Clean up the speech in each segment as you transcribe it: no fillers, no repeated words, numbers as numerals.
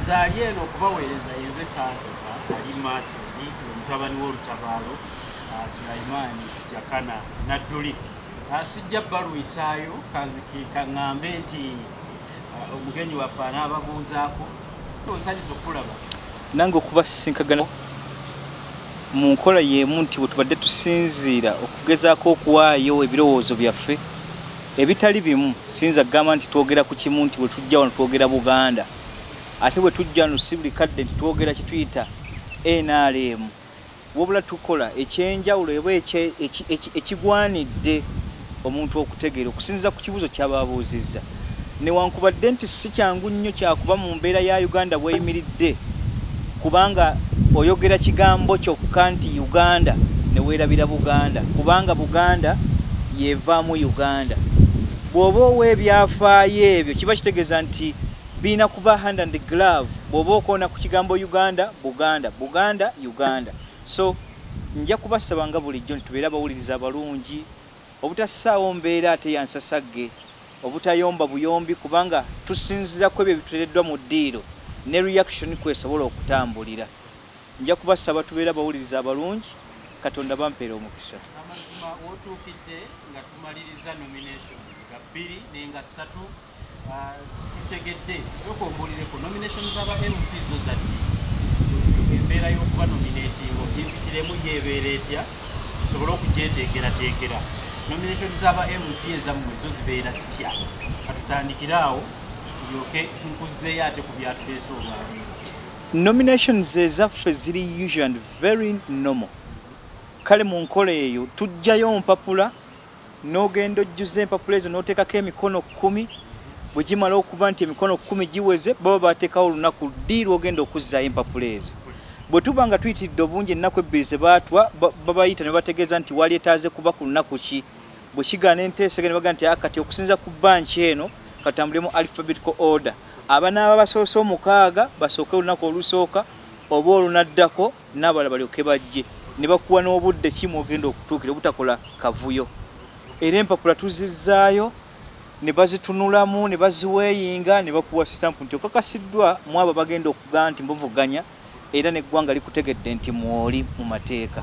zaali eno okubaweereza yenze Kantoka ali Masini omutabani w'olutabaalo Sulaiman Jakana Nadduli sijja balwisaayo kaŋŋambe nti omugenyi waffe anaababuuzaako onsanyusa okulaba nange okubasinkagana mu nkola y'emu nti bwe tubadde tusinziira okugezaako okuwaayo ebirowoozo byaffe ebitali bimu sinza kugamba nti twogera ku kimu nti bwe tujja wano twogera Buganda ate bwe tujja wano si buli kadde nti twogera kituyita NRM wabula tukola ekyenjawulo eba ekigwanidde omuntu okutegeera okusinziza ku kibuuzo ky'ababuuzizza newankubadde nti si kyangu nnyo kyakuba mu mbeera ya Uganda bweyimiridde kubanga oyogera kigambo kyokka nti Uganda ne weerabira Buganda kubanga Buganda yevaamu Uganda bw'oba oweebyafaayo ebyo kiba kitegeeza nti biina kuba hand and glove bw'oba okoona ku kigambo Uganda Buganda Buganda Uganda so nja kubasaba nga bulijjo nitubeera abawuliriza abalungi obutassaawo mbeera ate yansasagge obutayomba buyombi kubanga tusinzira ku ebyo bituteereddwa mu ddiiro ne reaction kwesobola okutambulira nja kubasaba tubeera abawuliriza abalungi Katonda bampeera omukisa amazima wotuukidde nga tumaliriza nomination nga 2 nenga 3 situtegedde sooka ombulireko nomination z'aba MP zo zaddi embeera y'okuba nominating ogimpitiremu yeebeera etya tusobole okugyeteekerateekera nomination z'aba MP ezammwe zo zibeera zitya katutandikiraawo tulyoke nkuzzeeyo ate ku byatuleese olwaleero nominations ezaffe ziri usual and very normal kale mu nkola eyo tujjayo mpapula n'ogenda ojjuza empapula ezo n'oteekako emikono 10 bwe gimala okuba nti emikono 10 giweze baba bateekawo olunaku ddi lw'ogenda okuzzaayo empapula ezo bwe tuba nga tuyitiridde obungi ennaku ebbiri ze baatwa babayita ne bategeeza nti wali etaaze kuba ku lunaku ki bwe kigaana enteeseganya ne baga nti kati okusinza ku banki eno katambulemu alphabetical order abanaaba basoose 6 basooke olunaku olusooka oba olunaddako n'abalala balyoke bajje ne bakuwa n'obudde kimu ogenda okutuukira obutakola kavuyo era empapula tuzizzaayo ne bazitunulamu ne baziweeyinga ne bakuwa sitampu nti okakasiddwa mu abo bagenda okugaa nti mbuvuganya era n'eggwanga likutegedde nti mwoli mu mateeka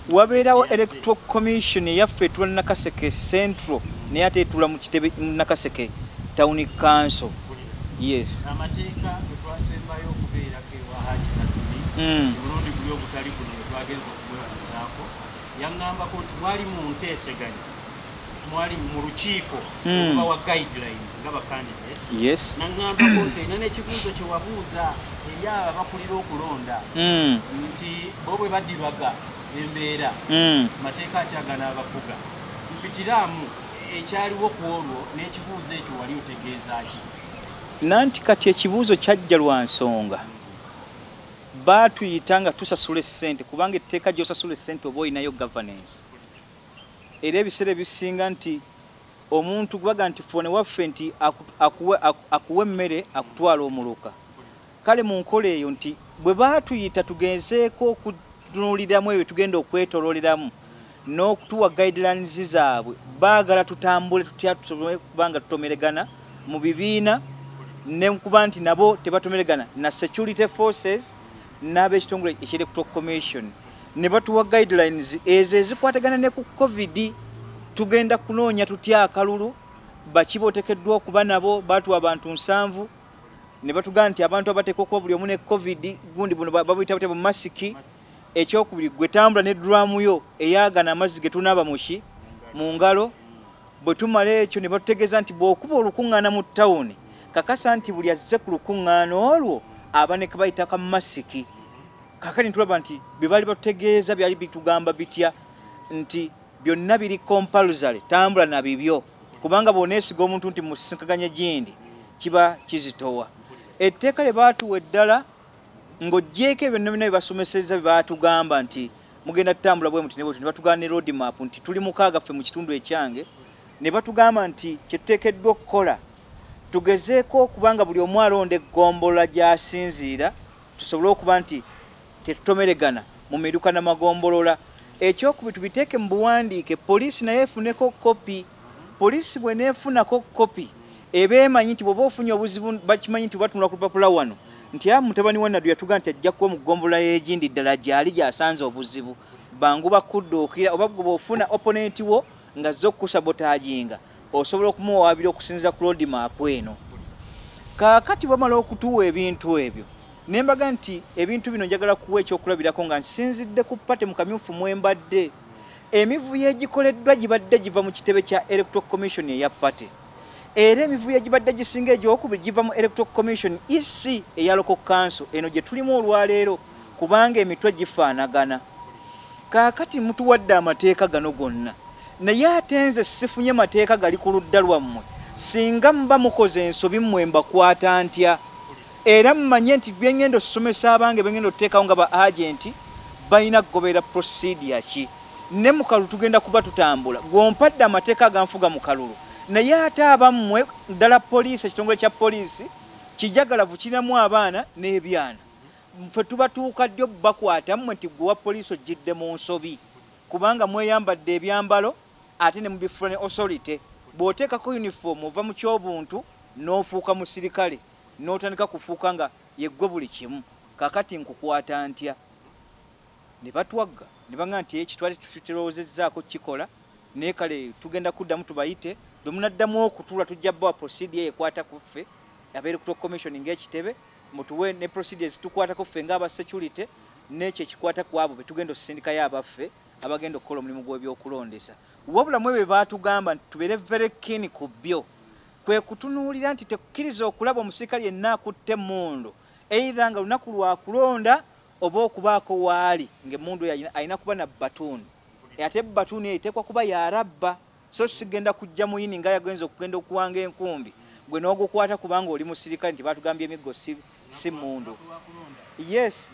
wabeerawo electoral commission eyaffe etula Nakaseke Central naye ate etula mu kitebe Nakaseke Town Council yes amateeka etwasembayo okubeerako ewa Haji Nadduli bulungi guli obutali buno twagenza okubwebazaako yaŋŋambako nti mwali mu nteeseganya mwali mu lukiiko okubawa guidelines nga bakandidate yes naŋŋambako nti olina n'ekibuuzo kye wabuuza eri abo abakulira okulonda nti bo bwe baddibaga embeera mateeka akyagana abafuga mpitiraamu ekyaliwo ku olwo n'ekibuuzo ekyo wali otegeeza ki nanti kati ekibuuzo kyajja lwa nsonga baatuyita nga tusasula essente kubanga etteeka gy'osasula essente oba olinayo governance era ebiseera ebisinga nti omuntu kubaga nti fone waffe nti akuwa emmere akutwala omuluka kale mu nkola eyo nti bwe baatuyita tugenzeeko okutunuuliramu ebyo tugenda okwetololeramu n'okutuwa guidelines zaabwe baagala tutambule tutya tusobole kubanga tutomeregana mu bibiina ne kuba nti nabo tebatomeregana na security forces n'ab'ekitongole eky'electoral commission ne batuwa guidelines ezo ezikwatagana ne ku covid tugenda kunoonya tutya akalulu bakibotekeddwa okuba nabo batuwa abantu 7 ne batugamba nti abantu abateekwa okuba buli omu ne covid gundi buno babuyita bute mu masiki ekyokubiri gwe tambula ne drum yo eyagana amazzi ge tunaaba muki mu ngalo bwe tumala ekyo ne batutegeeza nti bw'okuba olukuŋŋaana mu ttawuni kakasa nti buli azze ku lukuŋŋaana olwo aba ne kabayitaka mu masiki kakati ntulaba nti bye bali batutegeeza byali bitugamba bitya nti byonna biri compulsory tambula na bibyo kubanga bw'oneesiga omuntu nti musisinkaganya gindi kiba kizitowa etteeka lye baatuwa eddala ng'oggyeko ebyo byonna bye basomesezza bye baatugamba nti mugenda tutambula bwe muti ne bwe batugamba ne road map nti tuli mukaaga ffe mu kitundu ekyange ne batugamba nti kye tuteekeddwa okukola tugezeeko okubanga buli omu alonda eggombolola gy'asinziira tusobole okuba nti tetutomeregana mu miruka n'amagombolola ekyokubiri tubiteeke mu buwandiike poliisi naye efuneko kopi poliisi bweneefunako kopi ebeemanyi nti bw'oba ofunye obuzibu bakimanyi nti batunula ku lupapula wano nti mutabani wa Nadu yatuga nti ajja kuba mu ggombola y'egindi ddala gyali gyasanze obuzibu bangu bakudduukira oba bwe ofuna opponent wo nga zo kusabotaginga osobola okumuwaabira okusinziza ku road map eno. Kaakati bamala okutuwa ebintu ebyo nembaga nti ebintu bino njagala kuwa ekyokulabirako nga nsinzidde ku pate mu kamyufu mwembadde emivuyo egikoleddwa gibadde giva mu kitebe kya Electoral Commission eya pate era emivuyo gibadde gisinga egyokubiri giva mu Electoral Commission EC eya Local Council eno gye tulimu olwaleero kubanga emitwe gifaanagana. Kaakati mutuwadde amateeka gano gonna naye ate nze sifunye mateeka gali ku ludda lwammwe singa mba mukoze ensobi mmwe mbakwata ntya era mmanye nti byengendo somesa abange bengendo tuteekawo nga ba agenti balina kugoberera procedure ki ne mu kalulu tugenda kuba tutambula gw'ompadde amateeka aganfuga mu kalulu naye ate abammwe ddala poliisi ekitongole kya poliisi kijagalavu kirinamu abaana n'ebyana ffe tuba tuukadde bakwata mmwe nti gwe wa poliisi ojjidde mu nsobi kubanga mweyambadde ebyambalo ate ne mubifula ne authority bw'oteekako uniform ova mu kyobuntu n'ofuuka musirikale n'otandika kufuuka nga yeggwe buli kimu kakati nkukwata ntya ne batwagga ne baŋŋamba nti ekitwale tukiterowoozezzaako kikola naye kale tugenda kuddamu tubayite bwe munaddamu okutuula tujja bbawa procedure ekwata ku ffe Electoral Commission ng'ekitebe mutuwe ne procedures tukwatako ffe ng'aba security n'ekyo ekikwata ku abo be tugenda okusindikayo abaffe abagenda okukola omulimu gw'ebyokulondesa wabula mwe be baatugamba nti tubeere very keen ku byo kwe kutunuulira nti tekukkiriza okulaba omusirikale yenna akutte emmundu either nga lunaku lwakulonda oba okubaako waali ng'emmundu alina kuba na batuuni ate batuuni eyo eteekwa kuba yarabba so sigenda kujja muyini nga yagenza okugenda okuwanga enkumbi gwe n'ogukwata kubanga oli musirikale nti baatugambye emiggo si mmundu. Yes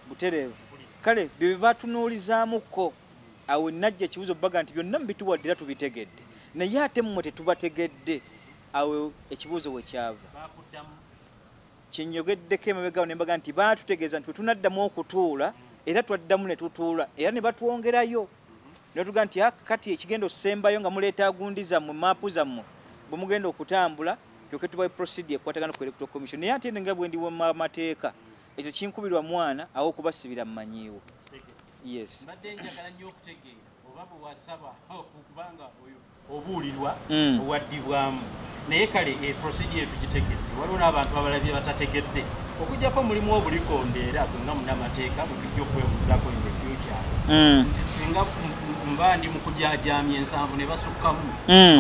butereevu kale bye batunuulizaamuko awo najja ekibuzo baga nti byonna mubituwadde era tubitegedde naye ate mmwe tetubategedde awo ekibuzo we kyava kinyogeddeko emabegawo ne mbaga nti baatutegeeza nti tunaddamu okutuula era twaddamu ne tutuula era ne batwongerayo ne tuga nti kati ekigenda osembayo nga muleeta gundi zammwe maapu zammwe bwe mugenda okutambula tuke tubaye procedure ekwatagana ku Electoral Commission naye ate nga bwe ndi amateeka ekyo kinkubirwa mwana awo okubasibira mmanyiiwo. Yes mbadde njagala nnyo okutegeera oba bwe wasaba okubanga oyo obuulirwa owaddibwamu naye kale procedure tugitegedde waliwo n'abantu abalabye batategedde okujjako mulimu obulikondeera nga munnamateeka bwetujja okwebuuzaako in the future nti singa mba ndi mu kujajaamya ensanvu ne basukkamu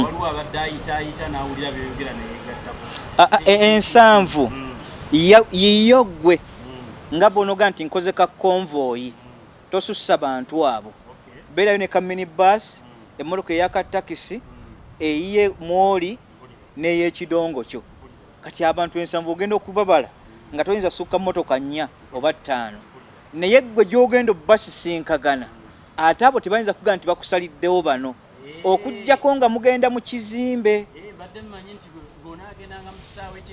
waliwo abadde ayitaayita n'awulira byeyogera neyegattako ensanvu yiyo ggwe nga bonoga nti nkoze ka convoy tosussa bantu abo beerayo ne ka minibus emmotoka eyakatakisi eyiye mwoli n'ey'ekidongo kyo kati abantu ensanvu ogenda okubabala nga toyinza sukka mmotoka 4 oba 5 naye ggwe gy'ogenda obbasisinkagana ate abo tebayinza kugaa nti bakusaliddewo bano okuggyako nga mugenda mu kizimbe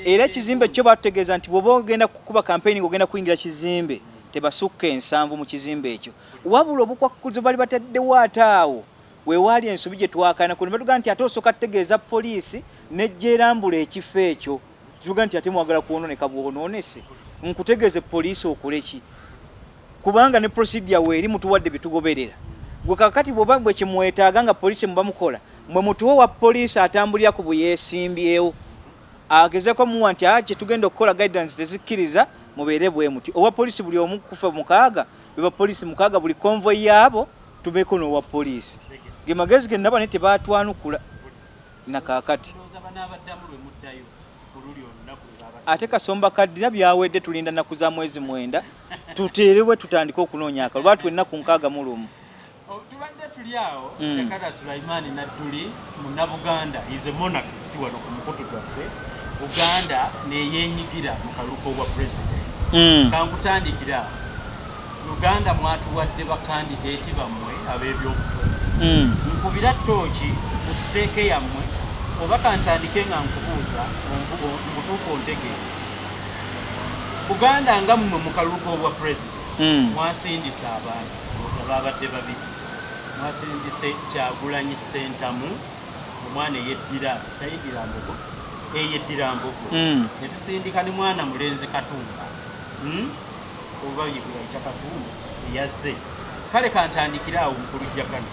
era ekizimbe kyo batutegeeza nti bw'oba ogenda kukuba kampeyini ng'ogenda kuyingira kizimbe tebasukka ensanvu mu kizimbe ekyo wabula obukwakkulizo bali bataddewo ate awo weewaali ensobi gye twakaanako ne batugaa nti ate osooka tutegeeza poliisi nejja erambula ekifo ekyo tuga nti ate mwagala kwonooneka bwonoonese nkutegeeze poliisi okole ki kubanga ne procedure weeri mutuwadde bitugoberera gwe kakati bw'oba bwe kimwetaaga nga poliisi muba mukola mwe mutuwe wa poliisi atambulira ku buyeesimbyewo agezeko muwa nti kye tugenda okukola guidance tezikkiriza mubeere bwe muti owa poliisi buli omu kufa 6 beba poliisi 6 buli convoy yaabo tubeeko n'owa poliisi ge magezi ge nabo ne tebaatwanukula nakaakati ate kasomba kaddira byawedde tulinda nnaku za mwezi 9 tuteerebwe tutandike okunoonya akalulu lwatu ennaku 61 tubadde tuli awo Yakada Sulaimani Nadduli munnabuganda is a monarchist wano ku mukutu gwaffe Uganda neyeenyigira mu kaluko bwa president kankutandikira Uganda mwatuwadde bakandidate bammwe ab'ebyobufuzi nkubira ttooki ku siteeke yammwe oba kantandike nga nkubuuza mutuufu ontegeere Uganda nga mmwe mu kaluko bwa president mwasindisa abantu oza babadde babiri mwasindise Kyagulanyi Ssentamu omwana eyeddira sitayidira mbogo eyeddira mbogo ne tusindika ne mwana mulenzi Katumba oba yayita Katumba yazze kale kantandikira awo mukulujjakano.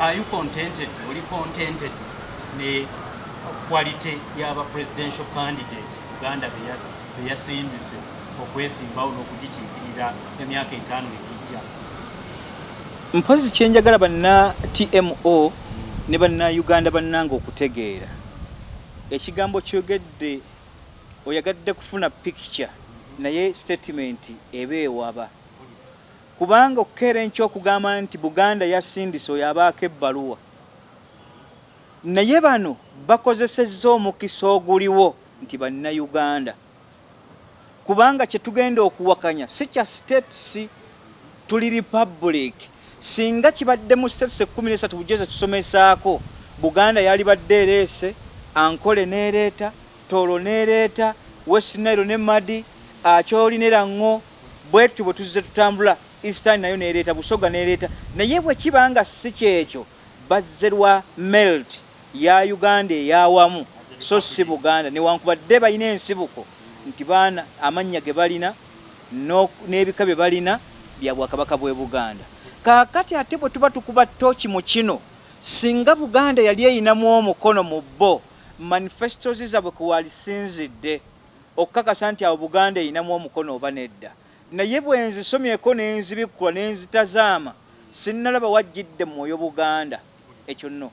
Are you contented? Oli contented ne quality y'aba presidential candidate Uganda be yasindise okwesimbawo n'okugikiikirira emyaka 5 ekijja? Mpozi kyenjagala banna TMO ne banna Uganda bannanga okutegeera ekigambo kyogedde oyagadde kufuna picture naye statement ebeewaba kubanga okukera enkyo okugamba nti Buganda yasindise oyo abaako ebbaluwa naye bano bakozesezza omukisa oguliwo nti banna Uganda kubanga kye tugenda okuwakanya si kya states tuli republic singa kibadde mu states 13 bujeze tusomesaako Buganda yali badde ereese Ankole nereeta Tolo nereeta West Nile ne Madi Acholi ne Rango bwetu bwe tuzze tutambula Eastern nayo nereeta Busoga nereeta naye bwe kibanga si kyekyo bazzerwa melt ya Uganda eyawamu so si Buganda newankubadde balina ensibuko nti baana amannya ge balina n'ebika bye balina bya Bwakabaka bw'e Buganda. Kaakati ate bwe tuba tukuba tochi mu kino singa Buganda yali eyinamu omukono mu bo manifestos zaabwe kuwalisinzidde okukakasa nti awo Buganda eyinamu omukono oba nedda naye bwe nzisomyeko n'enzibikkulwa n'enzitazaama sinnalaba wajjidde mu mwoyo Buganda ekyo nno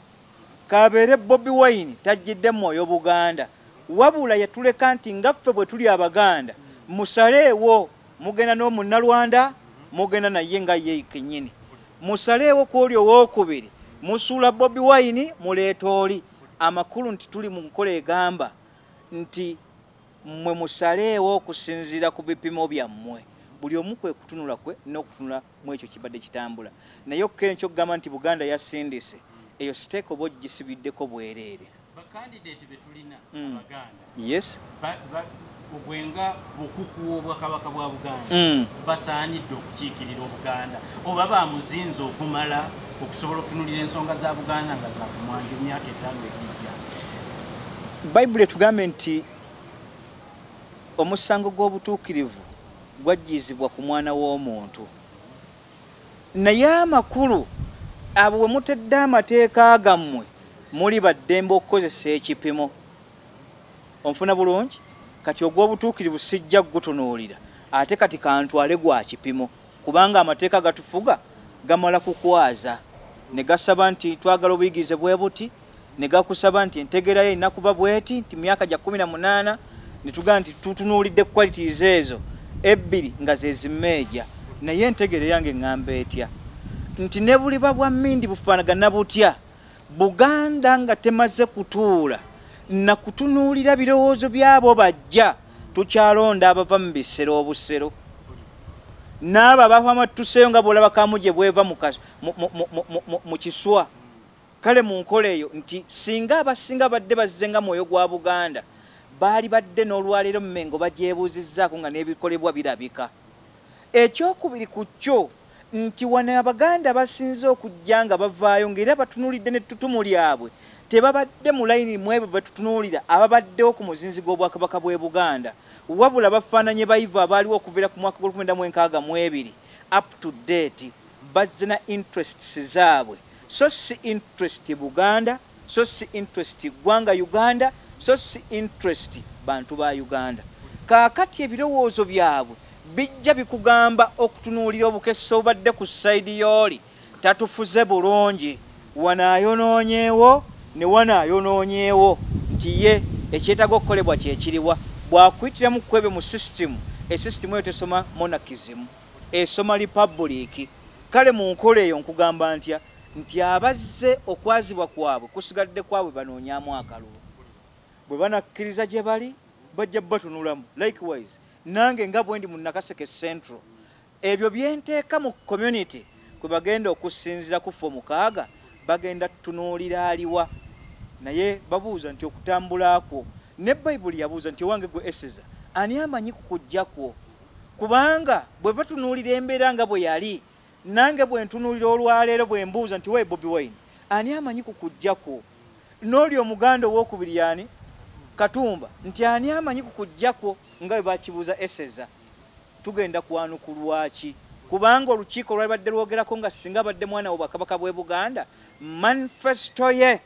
kabeere Bobi Wine tajjidde mu mwoyo Buganda wabula yatuleka nti ngaffe bwe tuli Abaganda musaleewo mugenda n'omunnalwanda mugenda naye nga ye kennyini musaleewo ku oli owookubiri musuula Bobi Wine muleeta oli amakulu nti tuli mu nkola egamba nti mmwe musaleewo okusinziira ku bipimo byammwe buli omu kwe kutunula kwe n'okutunula mu ekyo kibadde kitambula naye okukera ekyokugamba nti Buganda yasindise eyo siteeko oba ogisibiddeko bwereere bakandidate betulina Abaganda yes ogwenga bukuku obwakabaka bwa Buganda basaanidde okukiikirira Obuganda oba bamuzinza okumala okusobola okutunulira ensonga za Buganda nga za kumwanja emyaka 5 ekijja. Bayibuli etugambe nti omusango gw'obutuukirivu gwajjizibwa ku mwana w'omuntu naye amakulu abo bwe mutedde amateeka gammwe muli baddembe okukozesa ekipimo onfuna bulungi kati ogw'obutuukirivu sijja gutunuulira ate kati kantwale gwa kipimo kubanga amateeka gatufuga gamala kukwaza ne gasaba nti twagala obuyigirize bwe buti ne gakusaba nti entegerayo erina kuba bweti nti myaka gya 18 ne tugamba nti tutunuulidde qualities ezo ebbiri nga ze zimmeeja naye entegere yange ngamba etya nti ne buliba bwa mmindi bufaanagana butya Buganda nga temaze kutuula na kutunuulira birowoozo byabo bajja tukyalonda abava mu bisero obusero n'abo abava tuseyo nga bwolaba kamuje bweva mu kiswa kale mu nkola eyo nti singa abasinga badde bazzenga mwoyo gwa Buganda baali badde n'olwaleero Mmengo bagyebuuzizzaako nga n'ebikolebwa birabika. Ekyokubiri ku kyo nti wana Abaganda basinze okujja nga bavaayo ng'era batunuulidde n'ettutumu lyabwe tebabadde mu layini mu ebyo batutunuulira ababaddewo ku muzinzi gw'Obwakabaka bw'e Buganda wabula bafaananye bayiva abaaliwo okuviira ku mwaka gw'1962 up to date bazze na interests zaabwe so si interest Buganda so si interest ggwanga Uganda so si interest bantu ba Uganda. Kaakati ebirowoozo byabwe bijja bikugamba okutunuulira obukese obadde ku sayidi y'oli tatufuze bulungi wanaayonoonyeewo ne wanaayonoonyeewo nti ye ekyetaaga okukolebwa kyekiriwa bw'akuyitiramu kwebe mu system esystem eyo tesoma monarchism esoma republic. Kale mu nkola eyo nkugamba ntya nti abazze okwazibwa kwabwe kusigadde kwabwe banoonyaamu akalulu bwe banakkiriza gye bali bajja batunulamu likewise nange nga bwendi mu Nakaseke Central ebyo byenteeka mu community kwe bagenda okusinzira ku fo mukaaga bagenda tunuulira aliwa naye babuuza nti okutambula kwo ne Bayibuli yabuuza nti owange gwe Eseza ani amanyi kukujja kwo kubanga bwe batunuulira embeera nga bwe yali nange bwe ntunuulira olwaleero bwe mbuuza nti we Bobi Wine ani amanyi kukujja kwo n'oli omuganda ow'okubiri yani Katumba nti ani amanyi kukujjako nga bwe bakibuuza Eseza tugenda kwanukulwaki kubanga olukiiko lwalibadde lwogerako nga singa badde mwana wo Bwakabaka bw'e Buganda manifesto ye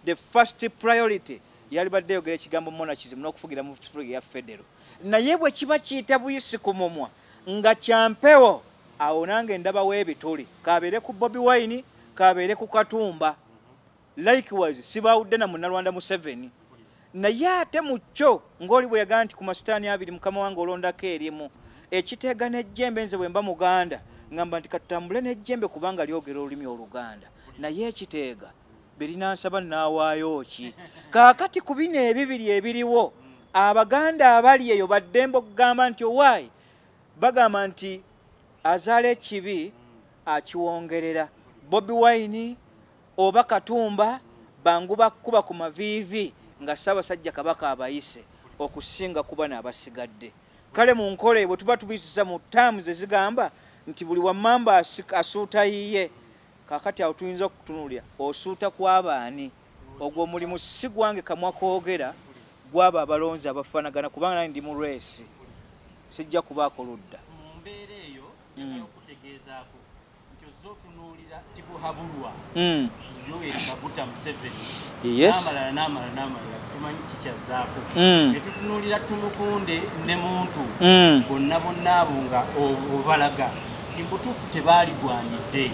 the first priority yalibadde yogera ekigambo monarchism n'okufugira mu ya federal naye bwe kiba kiyita buyisi ku mumwa nga kyampewo awo nange ndabawo ebituli kabeere ku Bobi Wine kabeere ku Katumba likewise sibawudde na Munnalwanda Museveni naye ate mu kyo ng'oli bwe yagaa nti ku masitaani abiri mukama wange olondako erimu ekiteega n'ejjembe nze bwe mba Muganda ngamba nti katutambule n'ejjembe kubanga lyogera olulimi Oluganda naye ekiteega berinansaba naawaayo ki kaakati ku bino ebibiri ebiriwo Abaganda abali eyo baddembe okugamba nti owaayi bagamba nti azaala ekibi akiwongerera Bobi Wine oba Katumba bangu bakkuba ku maviivi nga Ssaabasajja Kabaka abayise okusinga kuba n'abasigadde kale mu nkole bwe tuba tubiyisiza mu ttaamu ze zigamba nti buli wammamba asuuta yiye kaakati awo tuyinza okutunuulira osuuta kw'abaani ogwo omulimu si gwange kamwa koogera gw'abo abalonzi abafaanagana kubanga nani ndi mu lwesi sijja kubaako ludda mu mbeera eyo okutegeezaako nti ozza otunuulira Tibuhaburwa Yoweri Kaguta Museveni n'amalala situmanyi kikyazaako ne tutunuulira Tumukunde ne Muntu bonna abo nga obalaga mbutuufu tebaaligwanidde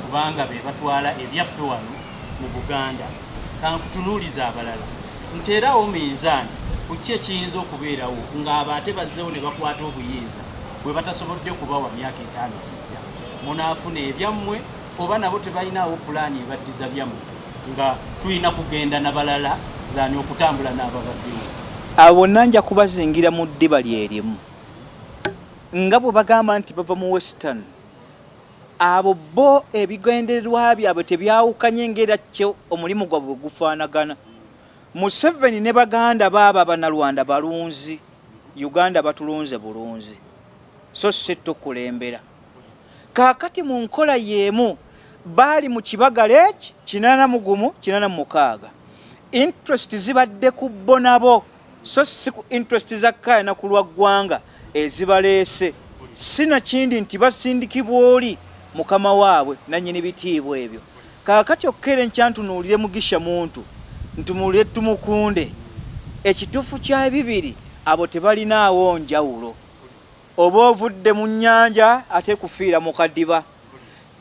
kubanga be batwala ebyaffe wano mu Buganda kankutunuuliza abalala nteerawo minzaani ku ki ekiyinza okubeerawo ng'abo ate bazzewo ne bakwata obuyinza bwe batasobodde kubawa myaka 5 kijja munaafuna ebyammwe oba nabo tebalinawo pulaani ebaddiza byammwe nga tulina kugenda nabalala zaani okutambula n'ababaddewo abo nanja kubazingira mu ddiba lyerimu nga bwe bagamba nti bava mu Western abo bo ebigendererwa byabwe tebyawukanye ngera kyo omulimu gwabwe gufaanagana Museveni ne Baganda baaba Bannalwanda balunzi Uganda batulunze bulunzi so setto kulembera kaakati mu nkola yeemu baali mu kibagala eki 86 interest zibadde ku bo nabo so si ku interest za Kaya na ku lwa ggwanga ezibaleese sina kindi nti basindikibwa oli mukama waabwe nannyini bitiibwa ebyo kaakati okukere nkyantunuulire Mugisha Muntu ntumulire Tumukunde ekituufu kya bibiri abo tebalinaawo njawulo oba ovudde mu nnyanja ate kufiira mu kadiba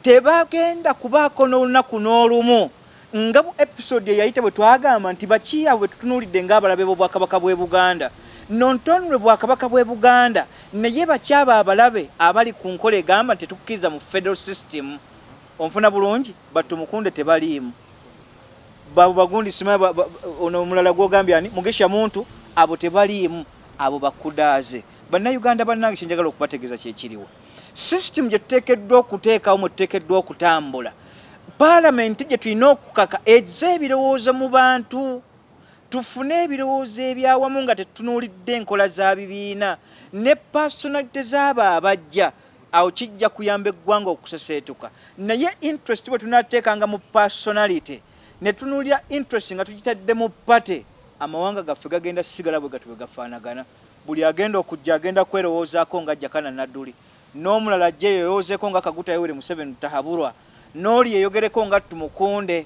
tebagenda kubaako n'olunaku n'olumu nga bu episode eyayita bwe twagamba nti bakiyaabwe tutunuulidde ng'abalabe b'Obwakabaka bw'e Buganda nontonulwe Bwakabaka bw'e Buganda naye bakyaba abalabe abali ku nkola egamba nti tetukkiriza mu federal system onfuna bulungi Tumukunde tebaliimu babo bagundi sima ono omulala gwogambye ani Mugisha Muntu abo tebaliimu abo bakudaaze Bannayuganda bannange kyenjagala okubategeeza kyekiriwo system gye tuteekeddwa okuteekawo mwe tuteekeddwa okutambula paalamenti gye tulina okukaka ezza ebirowoozo mu bantu tufune ebirowoozo ebyawamu nga tetutunuulidde enkola za bibiina ne personalite z'abo abajja awo kijja kuyamba eggwanga okuseseetuka naye interest bwe tunaateekanga mu personality ne tunuulira interest nga tugitadde mu pate amawanga gaffe gagenda sigala bwe gatwe gafaanagana buli agenda okujja agenda kwerowoozaako nga Jakana Nadduli n'omulala ajja yeyoozeeko nga Kaguta Yoweri Museveni Tahabulwa n'oli yeyogereko nga Tumukunde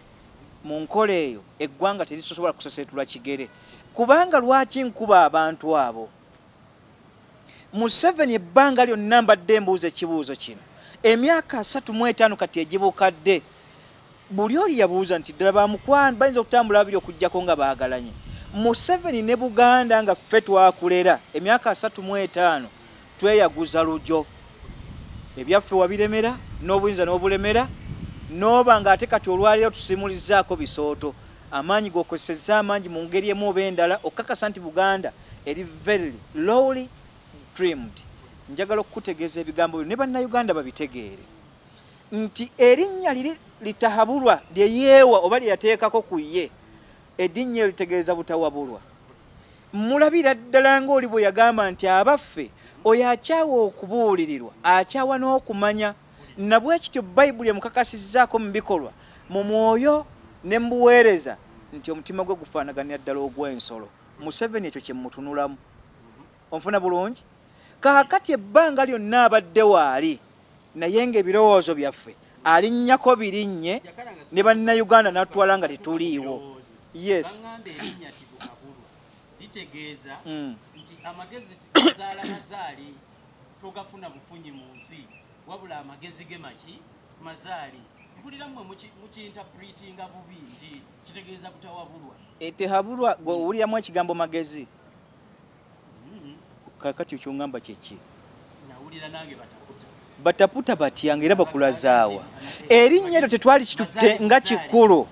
mu nkola eyo eggwanga terisobola kuseseetula kigere kubanga lwaki nkuba abantu abo Museveni ebbanga lyonna mbadde mbuuza ekibuuzo kino emyaka 35 kati egibukadde buli oli yabuuza nti ddala bamukwano bayinza okutambula babiri okujjako nga baagalanye Museveni ne Buganda nga ffe twakulera emyaka 35 tweyaguza lujo ebyaffe wabiremera n'obuyinza n'obulemera n'oba ng'ate kati olwaliro tusimulizaako bisooto amaanyi g'okozesezza amangi mu ngeri emu oba endala okukakasa nti Buganda eri very lowly trimmed njagala okukutegeeza ebigambo byo ne Bannayuganda babitegeere nti erinnya liri litahabulwa lye yeewa oba lye yateekako ku ye eddinnyo litegeeza butawabulwa mulabira ddala ng'oli bwe yagamba nti abaffe oyo akyawa okubuulirirwa akyawa n'okumanya nabwe kityo Bayibuli emukakasizzaako mu bikolwa mu mwoyo ne mu buweereza nti omutima gwe gufaanaganira ddala ogw'ensolo. Museveni ekyo kye mutunulamu. Onfuna bulungi? Kaakati ebbanga lyonna abadde waali naye ng'ebirowoozo byaffe alinnyako birinnye ne bannayuganda n'atwala nga tetuliiwo. Yes. Litegeeza nti amagezi tuzaala mazaali togafuna bufunyi mu nsi wabula amagezi ge maki mazaali. Mpulira mmwe mukiinterpretinga bubi nti kitegeeza kutawabulwa. Tehabulwa owuliramu ekigambo magezi. Kakati ekyongamba kyeki. Nawulira nange bataputa. Bataputa batyanga era bakulazaawa. Erinnya eryo tetwali kitutte nga kikulu.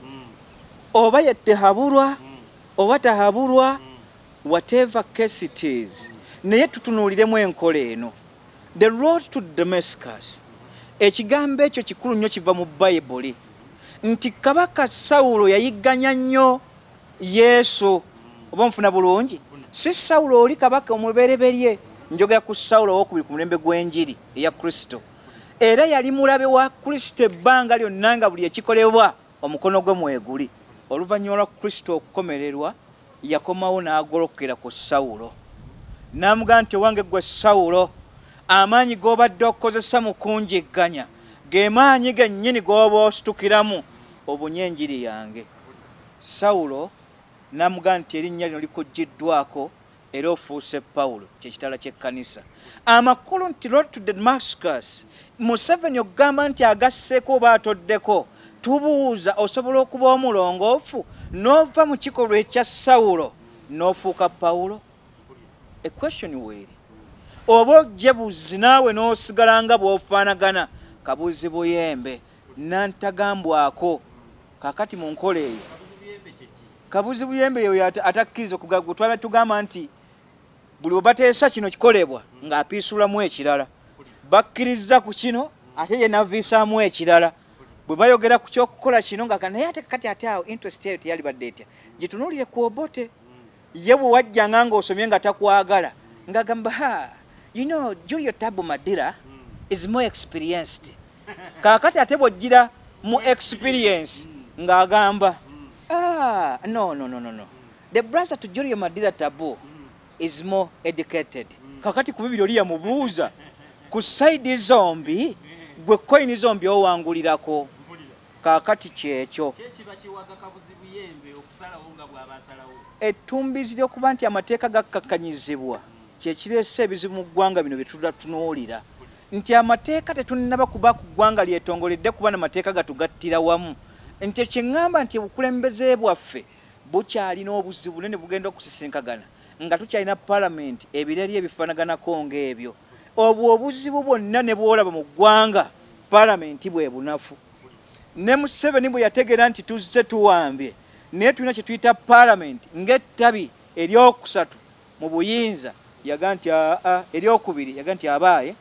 Oba ye tehabulwa oba tahabulwa, whatever case it is. Naye tutunuuliremu enkola eno. The road to Damascus. Ekigambo ekyo kikulu nnyo kiva mu Bayibuli. Nti kabaka Sawulo yayigganya nnyo Yesu. Oba nfuna bulungi? Si Sawulo oli kabaka omubereberye, njogera ku Sawulo owokubiri ku mulembe gw'enjiri eya Kristo. Era yali mulabe wa Kristo ebbanga lyonna nga buli ekikolebwa omukono gwe mweguli. Oluvannyuma lwa Kristo okukomererwa, yakomawo n'agolokera ku Sawulo. N'amugamba nti owange ggwe Sawulo, amaanyi g'obadde okukozesa mu kunjigganya ge maanyi gennyini g'oba ositukiramu obunye enjiri yange. Sawulo n'amugamba nti erinnya lino likuggiddwako era ofuuse Pawulo, kyekitala ky'ekkanisa. Amakulu nti road to Damascus, Museveni okugamba nti agasseeko oba atoddeko, tubuuza osobola okuba omulongoofu n'ova mu kikolwa ekya Sawulo n'ofuuka Pawulo? A question weeri. Oba ojjebuzi naawe n'osigala nga bw'ofaanagana kabuzi buyembe nantagambwako. Kaakati mu nkola eyo kabuzi buyembe eyo atakkiriza okugutwala tugamba nti buli we bateesa kino kikolebwa ng'apiisulamu ekirala. Bakkiriza ku kino ate ye naviisaamu ekirala. Bwe bayogera ku ky'okukola kino nga naye ate kati ate awo interest eyo teyali badde etya. Gitunuulire ku Obote. Ye bwe wajjanga ng'osomye nga takwagala ng'agamba you know, Julio Tabo Madira is more experienced. Kaakati ate bw'ojjira mu experience ng'agamba no. The brother to Julio Madira Tabo is more educated. Kaakati ku bibiri oli yamubuuza ku side zombi gwe coin zombi owangulirako. Kaakati kyekyo ettumbizi ly'okuba nti amateeka gakkakkanyizibwa kyekireese ebizibu mu ggwanga bino bye tutunuulira. Nti amateeka tetunnaba kuba ku ggwanga lyetongoledde kuba n'amateeka gatugattira wamu. Nti ekyeŋŋamba nti obukulembeze bwaffe bukyalina obuzibu bunene bugenda okusisinkagana nga tukyalina paalamenti ebireri ebifaanaganako ng'ebyo. Obwo obuzibu bwonna ne bw'olaba mu ggwanga paalamenti bwe bunafu. Ne Museveni bwe yategeera nti tuzze tuwambye naye tulina kye tuyita paalamenti ng'ettabi eryokusatu mu buyinza, yaga nti eryokubiri yaga nti abaaye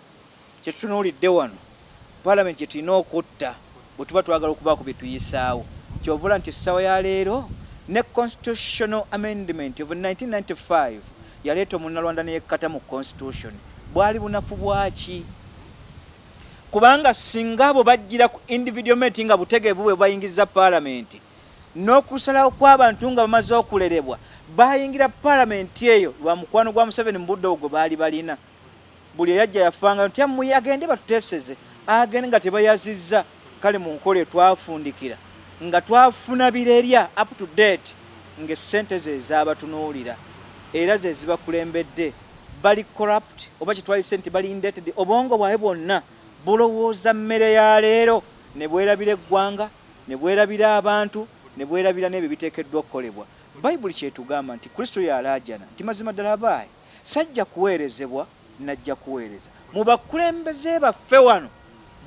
kye tutunuulidde wano paalamenti kye tulina okutta bwe tuba twagala okubaako bye tuyisaawo. Kyovula nti essaawa ya leero ne constitutional amendment of 1995 yaleeta omunnalwanda ne yekkata mu constitution. Bwali bunafu bwaki? Kubanga singa abo bajjira ku individual meeting nga butegeevu bwe bayingiza paalamenti n'okusalawo kw'abantu nga bamaze okulerebwa bayingira paalamenti eyo lwa mukwano gwa Museveni mu budde obwo baali balina. Buli eyajja yafanga nti ammwe agende batuteeseze agende nga tebayazizza. Kale mu nkola twafundikira nga twafuna birerya up to date ng'essente ze ez'abatunuulira era ze zibakulembedde bali corrupt oba kitwalise nti bali indebted. Obwongo bwawe bwonna bulowooza mmere ya leero ne bwerabira eggwanga ne bwerabira abantu ne bwerabira n'ebyo biteekeddwa okukolebwa. Bayibuli kyetugamba nti Kristo y'alaajana nti mazima ddala abaayi sajja kuweerezebwa najja kuweereza. Mu bakulembeze baffe wano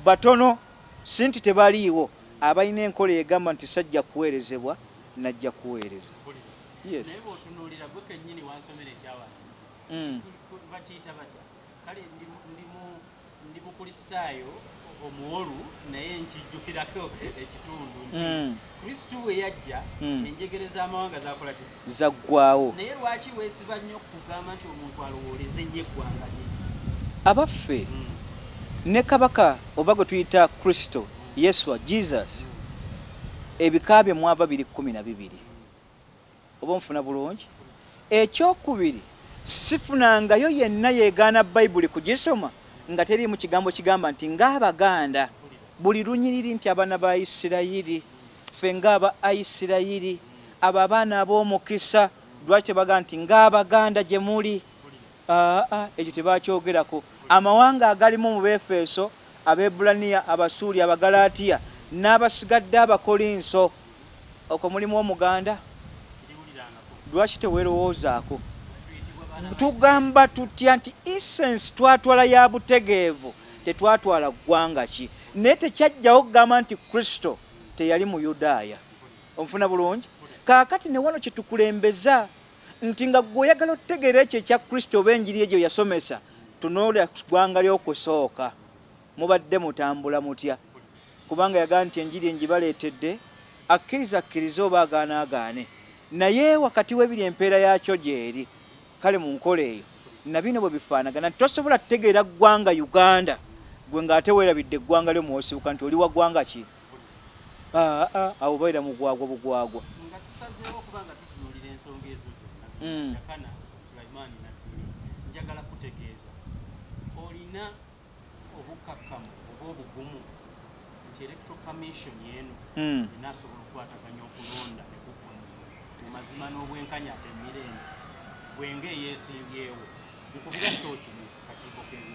batono si nti tebaliiwo abalina enkola egamba nti sajja kuweerezebwa najja kuweereza. Yes. Naye bw'otunuulira gwe kennyini wansomera ekyawa bakiyita batya? Kale ndi mukristaayo omuwolu naye nkijjukirako ekitundu nti Kristo bwe yajja enjegere z'amawanga zakola ki? Zaggwawo. Naye lwaki weesiba nnyo okugamba nti omuntu alowooleze nnyo eggwanga lye? Abaffe ne kabaka oba gwe tuyita Kristo Yeswa Jesus ebika bye mwava 212 oba nfuna bulungi. Ekyokubiri, sifunangayo yenna yeegaana Bayibuli kugisoma nga teriimu kigambo kigamba nti ng'Abaganda buli lunyiriri nti abaana ba Isirayiri, ffe ng'aba Isirayiri, abo abaana ab'omukisa, lwaki tebaga nti ng'Abaganda gye muli? Ekyo tebakyogerako. Amawanga agalimu mu Befeso, Abebulaniya, Abasuuli, Abagalaatiya n'abasigadde Abakolinso, okwo mulimu Omuganda? Lwaki teweerowoozaako? Tugamba tutya nti essence twatwala ya butegeevu, tetwatwala ggwanga ki? Naye tekyajjawo kugamba nti Kristo teyali mu Yudaaya. Onfuna bulungi? Kaakati ne wano kyetukulembeza nti nga gwe oyagala okutegeera ekyo ekya Kristo oba enjiri egyo yasomesa, tunoolera ggwanga ly'okusooka. Mubadde mutambula mutya? Kubanga yagamba nti enjiri engibaleetedde, akkiriza oba agaane. Naye wakati w'ebiri empeera yakyo gy'eri. Kale mu nkola eyo nabino bwe bifaanagana, tosobola kutegeera ggwanga Uganda gwe ng'ate weerabidde eggwanga lyo mwosibuka nti oli wa ggwanga ki? Awo baira mu bugwagwa. Nga tusazeewo kubanga tutunuulira ensonga ezo zonna Yakana Sulaimaani Nadduli, njagala kutegeeza olina obukakkamu oba obugumu nti Electoral Commission y'eno enaasobola okukwataganya okulonda ne kuggwamu mu mazima n'obwenkanya ate emirembe bwenge eyeesimbyewo bikubira ntooki mu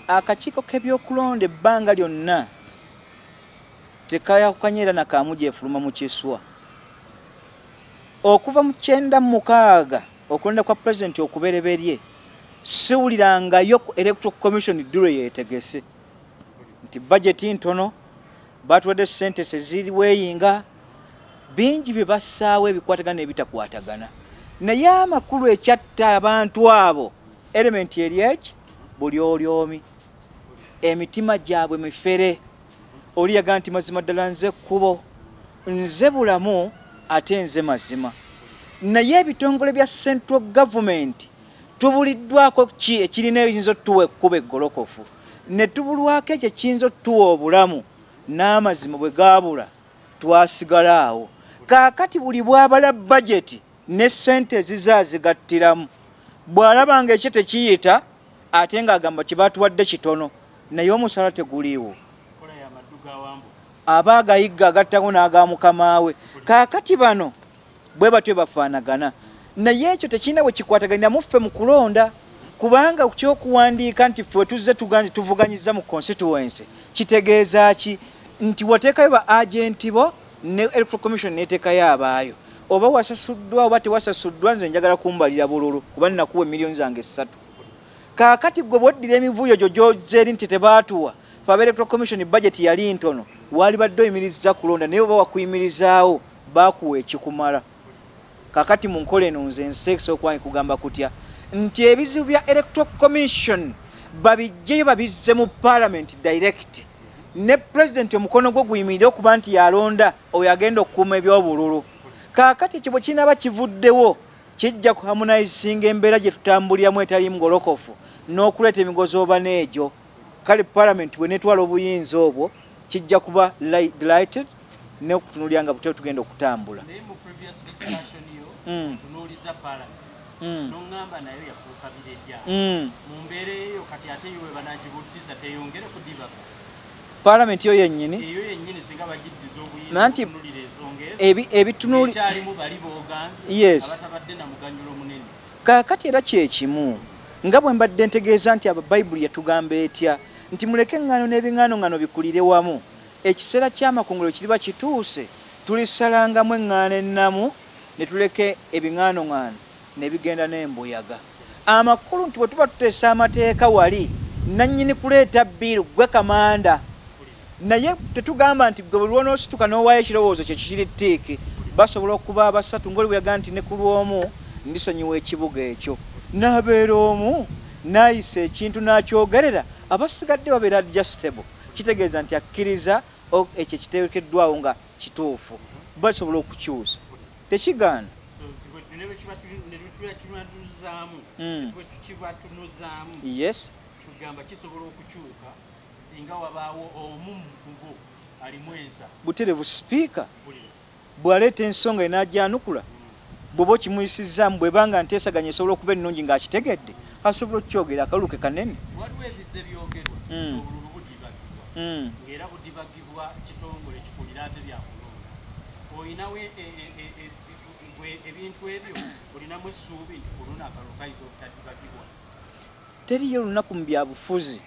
akakiiko k'ebyokulonda ebbanga lyonna tekayakukanyera nakaamu gyefuluma mu kiswa. Okuva mu 96 okulonda kwa pulezidenti okubereberye, siwulirangayo ku Electoral Commission Dule yeetegese nti bajeti ntono, batuwadde ssente ziriweyinga, bingi bye bassaawo ebikwatagana n'ebitakwatagana. Naye amakulu ekyatta abantu abo elementi eri eki buli olyomi, emitima gyabwe mifere. Oli yaga nti mazima ddala nze kkubo, nze bulamu ate nze mazima. Naye ebitongole bya central government tubuliddwako ki ekirina ebiyinza otuwa ekkubo eggolokofu, ne tubulwako ekyo ekiyinza otuwa obulamu, n'amazima bwe gaabula twasigala awo. Kaakati buli bw'abala bajeti ne ssente ezizaazigattiramu, bw'alabanga ekyo tekiyita ate ng'agamba kibatuwadde kitono, naye omusala teguliiwo. Aba agayigga agattako n'aga mukama we. Kaakati bano bwe batyo bafaanagana, naye ekyo tekirina bwe kikwataganira muffe mu kulonda, kubanga kyokuwandiika nti ffe tuzze tuvuganyiza mu constituency kitegeeza ki? Nti wateekayo ba agenti bo ne Electoral Commission neteekayo abaayo, oba wasasuddwa oba tewasasuddwa, nze njagala kumbalira bululu kuba nnakuwa emiliyoni zange 3. Kaakati gwe bwoddira emivuyo gyo gy'ozzeeri nti tebaatuwa, fe aba Electoral Commission budget yali ntono, wali badde oyimirizza kulonda, naye oba wakuyimirizaawo baakuwa ekikumala. Kaakati mu nkola eno nze nseekisa okwange kugamba kutya nti ebizibu bya Electoral Commission babijjeyo babizze mu Parliament direct, ne President omukono gwe guyimirire okuba nti yalonda oyo agenda okukuuma ebyobululu. Kaakati ekyo bwe kinaaba kivuddewo kijja ku harmonizinga embeera gye tutambuliramu etali mugolokofu n'okuleeta emigozi oba n'egyo. Kale Parliament bwe netwala obuyinza obwo kijja kuba delighted n'okutunuulira nga buteo tugenda okutambula. Naye mu previous discussion yo tunuuliza Parliament n'oŋŋamba nayo yafuuka birejja mu mbeera eyo, kati ate yo we banagibuddiza teyongere kudibaka Parliament yo yennyini singa bagiddiza obuyinza okutunuulira ensonga ebitunuli ekyalimu bali boogambye abatabadde na muganyulo munene. Kaakati era kyekimu nga bwe mbadde ntegeeza nti Bayibuli yatugamba etya nti muleke eŋŋaano n'ebiŋŋaano bikulire wamu, ekiseera ky'amakunguliro kiriba kituuse, tulisalangamu eŋŋaano ennamu ne tuleke ebiŋŋaano ne bigenda n'embuyaga. Amakulu nti bwe tuba tuteesa amateeka wali nannyini kuleeta bbiiru gwe kamanda, naye tetugamba nti gwe buli lw'onoosituka n'owaayo ekirowoozo kye kikiri ttiiki, basobola okuba abasatu ng'oli bwe yagaa nti ne ku lw'omu ndisonyiwa ekibuga ekyo, n'abeera omu n'ayisa ekintu n'akyogerera, abasigadde babeera adjustable, kitegeeza nti akkiriza ekyo kiteekeddwawo nga kituufu, basobola okukyusa, tekigaana. Yes. Tugamba kisobola okukyuka singa wabaawo omu mukugo alimu ensa. Buterevu sipiika bw'aleeta ensonga enajjanukula bwoba okimuyisizaamu bwebanga nteesaganya esobola okuba ennungi ng'akitegedde asobola okukyogera akaluke kanene. Waliwo ebize byogerwa obululu budibagibwa ng'era budibagibwa kitongole kikulira ate byakulonda. Olinawo ebintu ebyo olinamu essuubi nti kuluna akalulu kayinza obutadibagibwa. Teriyo olunaku mu byabufuzi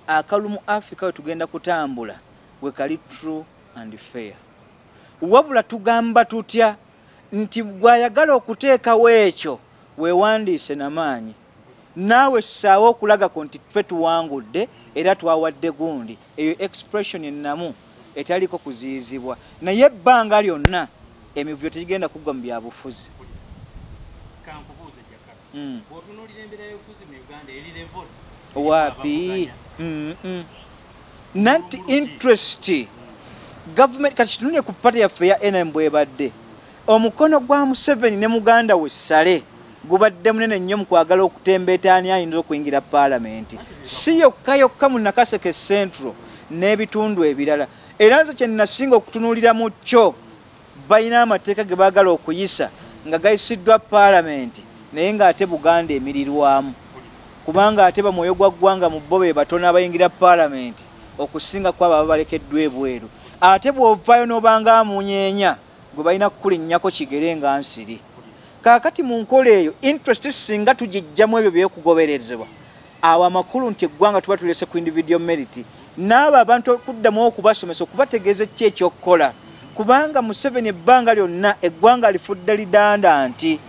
akalu mu Africa we tugenda kutambula we kali true and fair. Wabula tugamba tutya nti gwayagala okuteekawo ekyo weewandiise n'amaanyi naawe ssaawo okulaga ku nti ffe tuwangudde era twawadde gundi. Eyo expression ennamu etaliko kuziyizibwa naye ebbanga lyonna emivyo tegigenda kuggwa mu byabufuzi. Kankubuuze Jakala, bw'otunuulira embeera y'obufuzi mu Uganda eri level waapi nanti interest government kati kitunulire ku pate yaffe ya NRM bwebadde omukono gwa Museveni ne muganda we Sale gubadde munene nnyo mu kwagala okutembeeta ani ayinza okuyingira paalamenti si yokka mu Nakaseke Central n'ebitundu ebirala. Era nze kye nnasinga okutunuulira mu kyo balina amateeka ge baagala okuyisa nga gayisiddwa paalamenti naye ng'ate Buganda emirirwamu kubanga ate bamwoyo gwa ggwanga mu bo be batono abayingira paalamenti okusinga ku abo ababalekeddwa ebweru. Ate bw'ovaayo n'obanga amunyeenya gwe balina kukulinnyako kigere nga nsiri. Kaakati mu nkola eyo interest singa tugijjamu ebyo byekugoberezebwa awo amakulu nti eggwanga tuba tulese ku individual merit n'abo abantu okuddamu okubasomesa okubategeeza ki ekyokukola kubanga Museveni ebbanga lyonna eggwanga lifudde lidanda nti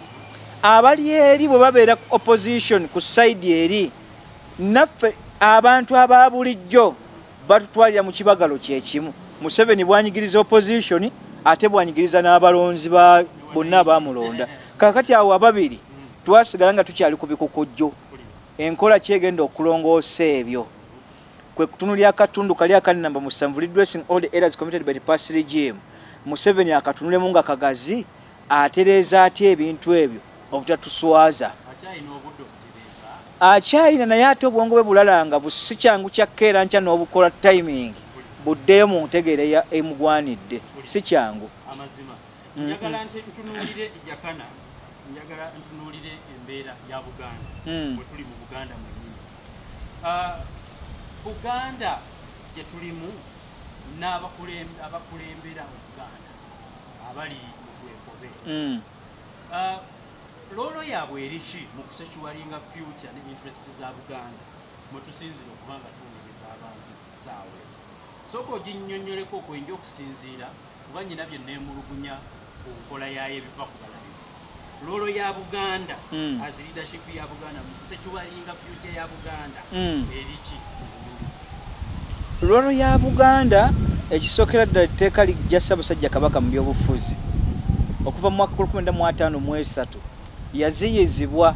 abali eri bwe babeera opposition ku side eri naffe abantu aba bulijjo batutwalira mu kibagalo kyekimu. Museveni bwanyigiriza opposition ate bwanyigiriza n'abalonzi bonna abamulonda. Kakati awo ababiri twasigala nga tukyali ku bikukujjo. Enkola kyegenda okulongoosa ebyo kwe kutunulira akatundu kali akali namba 7 redressing all the errors committed by the past regime. Museveni akatunulemu nga kagazi atereeza atya ebintu ebyo obutatuswaza akyayina naye ate obwongo bwe bulalanga busi kyangu kyakkeera nkya n'obukola timing buddeyo mu ntegeera emugwanidde si kyangu. Amazima njagala ntunuulire Jakana, njagala ntunuulire embeera ya Buganda bwe tuli mu Buganda mwennyini. Buganda gye tulimu n'abakulembera Buganda abali mu twekobe loolo yaabwe eriki mu kusekiwalinga future ne interest za Buganda mwe tusinzira okuba nga tuweereza abantu saawe. Sooka oginnyonnyoleko okwenja okusinziira kuba nnyina bye neemulugunya ku nkola yayo ebiva ku balabe. Loolo ya Buganda as leadership ya Buganda mu kusekiwalinga future ya Buganda eriki? Loolo ya Buganda ekisookera ddala etteeka lijja Ssaabasajja Kabaka mu byobufuzi okuva mu mwaka 1953 yaziyizibwa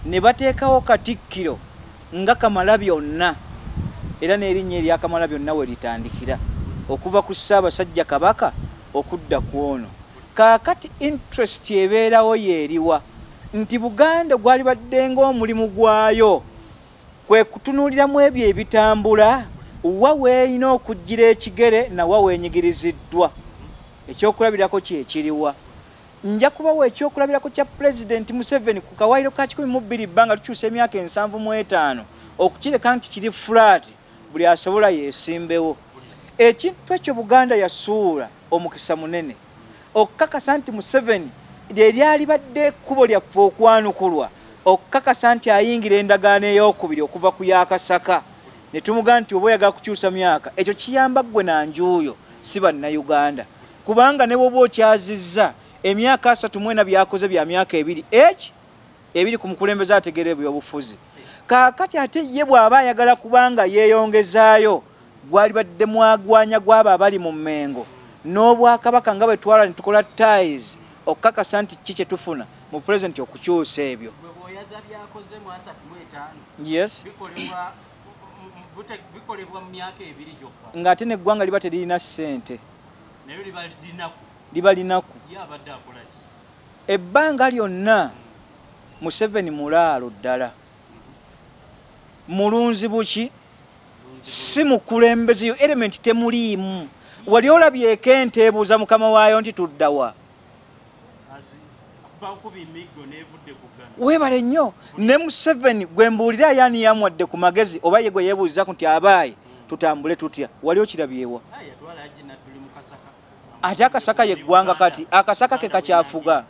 ne bateekawo Katikkiro nga Kamalabyonna era n'erinnya erya Kamalabyonna we litandikira okuva ku Ssaabasajja Kabaka okudda ku ono. Kaakati interest ebeerawo yeeriwa nti Buganda gwali badde ng'omulimu gwayo kwe kutunuuliramu ebyo ebitambula wa weeyina okujjira ekigere na wa weenyigiriziddwa. Ekyokulabirako kyekiriwa nja kubawa ekyokulabirako kya President Museveni ku kawairo ka 12 bbanga tukyusa emyaka 75 okukireka nti kiri flat buli asobola yeesimbewo. Ekintu ekyo Buganda yasuula omukisa munene okukakasa nti Museveni lyali badde ekkubo lyaffe okwanukulwa okukakasa nti ayingira endagaano ey'okubiri okuva ku yakasaka ne tumugaa nti oba oyagala kukyusa myaka ekyo kiyamba ggwe nanjuuyo si bannayuganda kubanga ne bwoba okyazizza emyaka 34 byakoze bya myaka 2 ebiri ku mukulembeze ategeera ebyobufuzi. Kaakati ate ye bw'aba ayagala kubanga yeeyongezaayo gwali badde mwagwanya gw'abo abali mu Mmengo n'Obwakabaka nga bwe twala ne tukola ties okukakasa nti ki kye tufuna mu president okukyusa ebyo. Yes. Bikolebwa mu myaka 2 gyokka ng'ate n'eggwanga liba teririna ssente naye liba linaku. Yabadde akola ki? Ebbanga lyonna Museveni mulaalo ddala mulunzi buki si mukulembeze yo element temuliimu. Wali olabyeko ente ebuuza mukama waayo nti tuddawa webale nnyo ne Museveni gwe mbuulira yani yamwadde ku magezi oba ye gwe yeebuuza nti abaayi tutambule tutya wali okirabyewa ate akasaka yeggwanga kati akasaka ke kakyafuga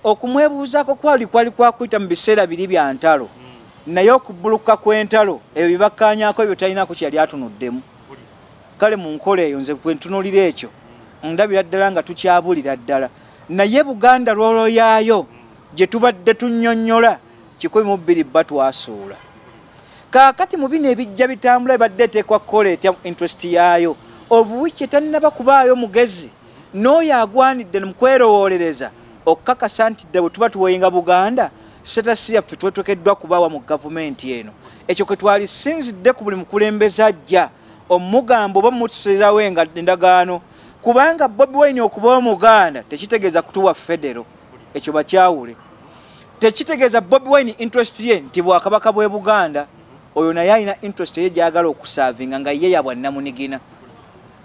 okumwebuuzaako kwali kwakuyita mu biseera biri bya ntalo naye okubbuluka kw'entalo ebyo bibakkaanyaako ebyo talinako kyali atunuddemu kale mu nkola eyo nze bwe ntunulira ekyo ndabira ddala nga tukyabulira ddala naye Buganda lwolo yaayo gye tubadde tunnyonnyola 120 batwasuula kaakati mu bino ebijja bitambula ebadde eteekwa kukola etya interest yaayo obuwiki tannaba kubaayo mugezi n'oyo agwanidde mu kwerowolereza okukakasa nti ddala bwe tuba tuwenga Buganda setasi yaffe tweteekeddwa kubaawa mu gavumenti eno ekyo kwe twalisinzidde ku buli mukulembeze ajja omugamba oba mutuserawo endagaano kubanga Bobi Wine okuba Omuganda tekitegeeza kutuwa federo ekyo bakyawule tekitegeeza Bobi Wine interest ye nti bwakabaka bwe Buganda oyo naye alina interest ye gyagala okusavinga nga ye yabwannamunigina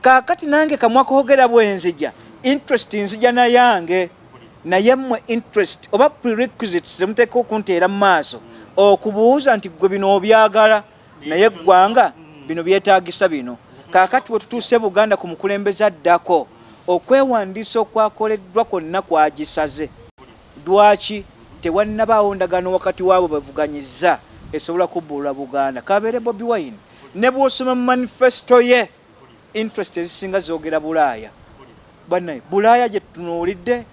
kaakati nange kamwakoogera bwenzija interest nzija nayange naye mmwe interest oba prerequisites zemuteeka okunteera mu maaso okubuuza nti gwe bino obyagala naye ggwanga bino byetaagisa bino kaakati we tutuuse Buganda ku mukulembeze addako okwewandiisa okwakoleddwa kwonna kwagisaze lwaki tewannabaawo ndagaano wakati waabo bavuganyizza esobola kubbuulula Buganda kabeere Bobi Wine ne bw'osoma mu manifesto ye interest ezisinga zoogera Bulaaya bannaye Bulaaya gye tutunuulidde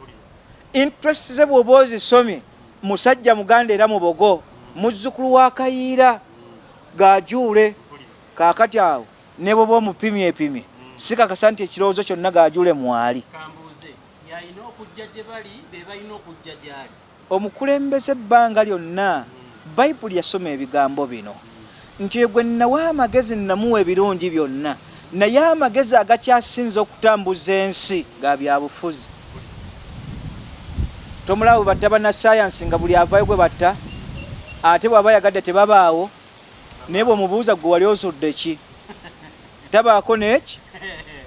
interest ze bw'oba ozisomye musajja Muganda era mubogo muzzukulu wa Kayiira Gaajuule kaakati awo ne bw'oba omupimye si kakasa nti ekirowoozo kyonna Gaajuule mwali omukulembeze ebbanga lyonna Bayibuli yasoma ebigambo bino nti gwe nnawa amagezi nnamuwa ebirungi byonna naye amagezi agakyasinza okutambuza ensi ga byabufuzi tomulaba batta bannasayansi nga buli avaayo gwe batta ate bw'aba yagadde tebabaawo naye bw'omubuuza gwe wali osudde ki tabaako n'eki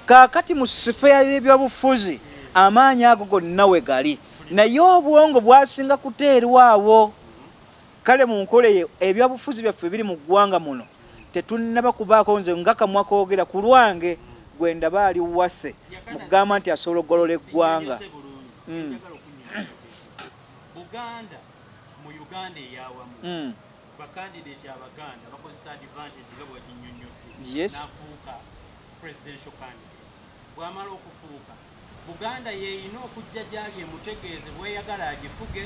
kaakati mu sifeya y'ebyobufuzi amaanyi ago gonna we gali naye obwongo bwasinga kuteerwawo kale mu nkola eyo ebyobufuzi byaffe biri mu ggwanga muno tetunnaba kubaako nze nga kamwakoogera ku lwange gwe ndaba ali wase mugamba nti asobola oggolola eggwanga Buganda mu Uganda eyawamu bakandidate abaganda bakozesa advantage nga bwaginyonnyodde n'afuuka presidential candidate bw'amala okufuuka Buganda yeeyina okujja gyali emutegeeze bweyagala agifuge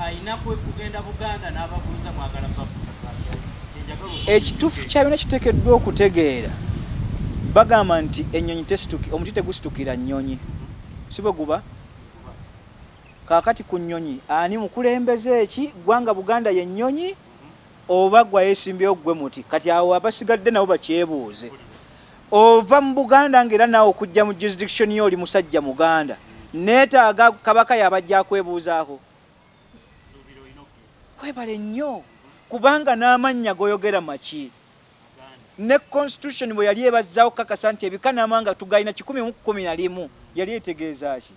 ayina kugenda Buganda n'ababuuza mwagala bafuuka ekituufu kyabina kiteekeddwa okutegeera bagamba nti ennyonyi omuti tegusituukira nnyonyi si bwe guba kaakati ku nnyonyi ani mukulembeze eki gwanga Buganda ye nnyonyi oba gwa yeesimbyewo gwe muti kati awo abasigadde nabo bakyebuuze ova mu Buganda ng'era naawe okujja mu jurisdiction yo oli musajja Muganda neetaaga kabaka yabajja kwebuuzaako webale nnyo kubanga n'amannya goyogera maki ne constitution bwe yali ebazzaawo kakasa nti ebikanama nga tugayina 111 yali etegeeza ki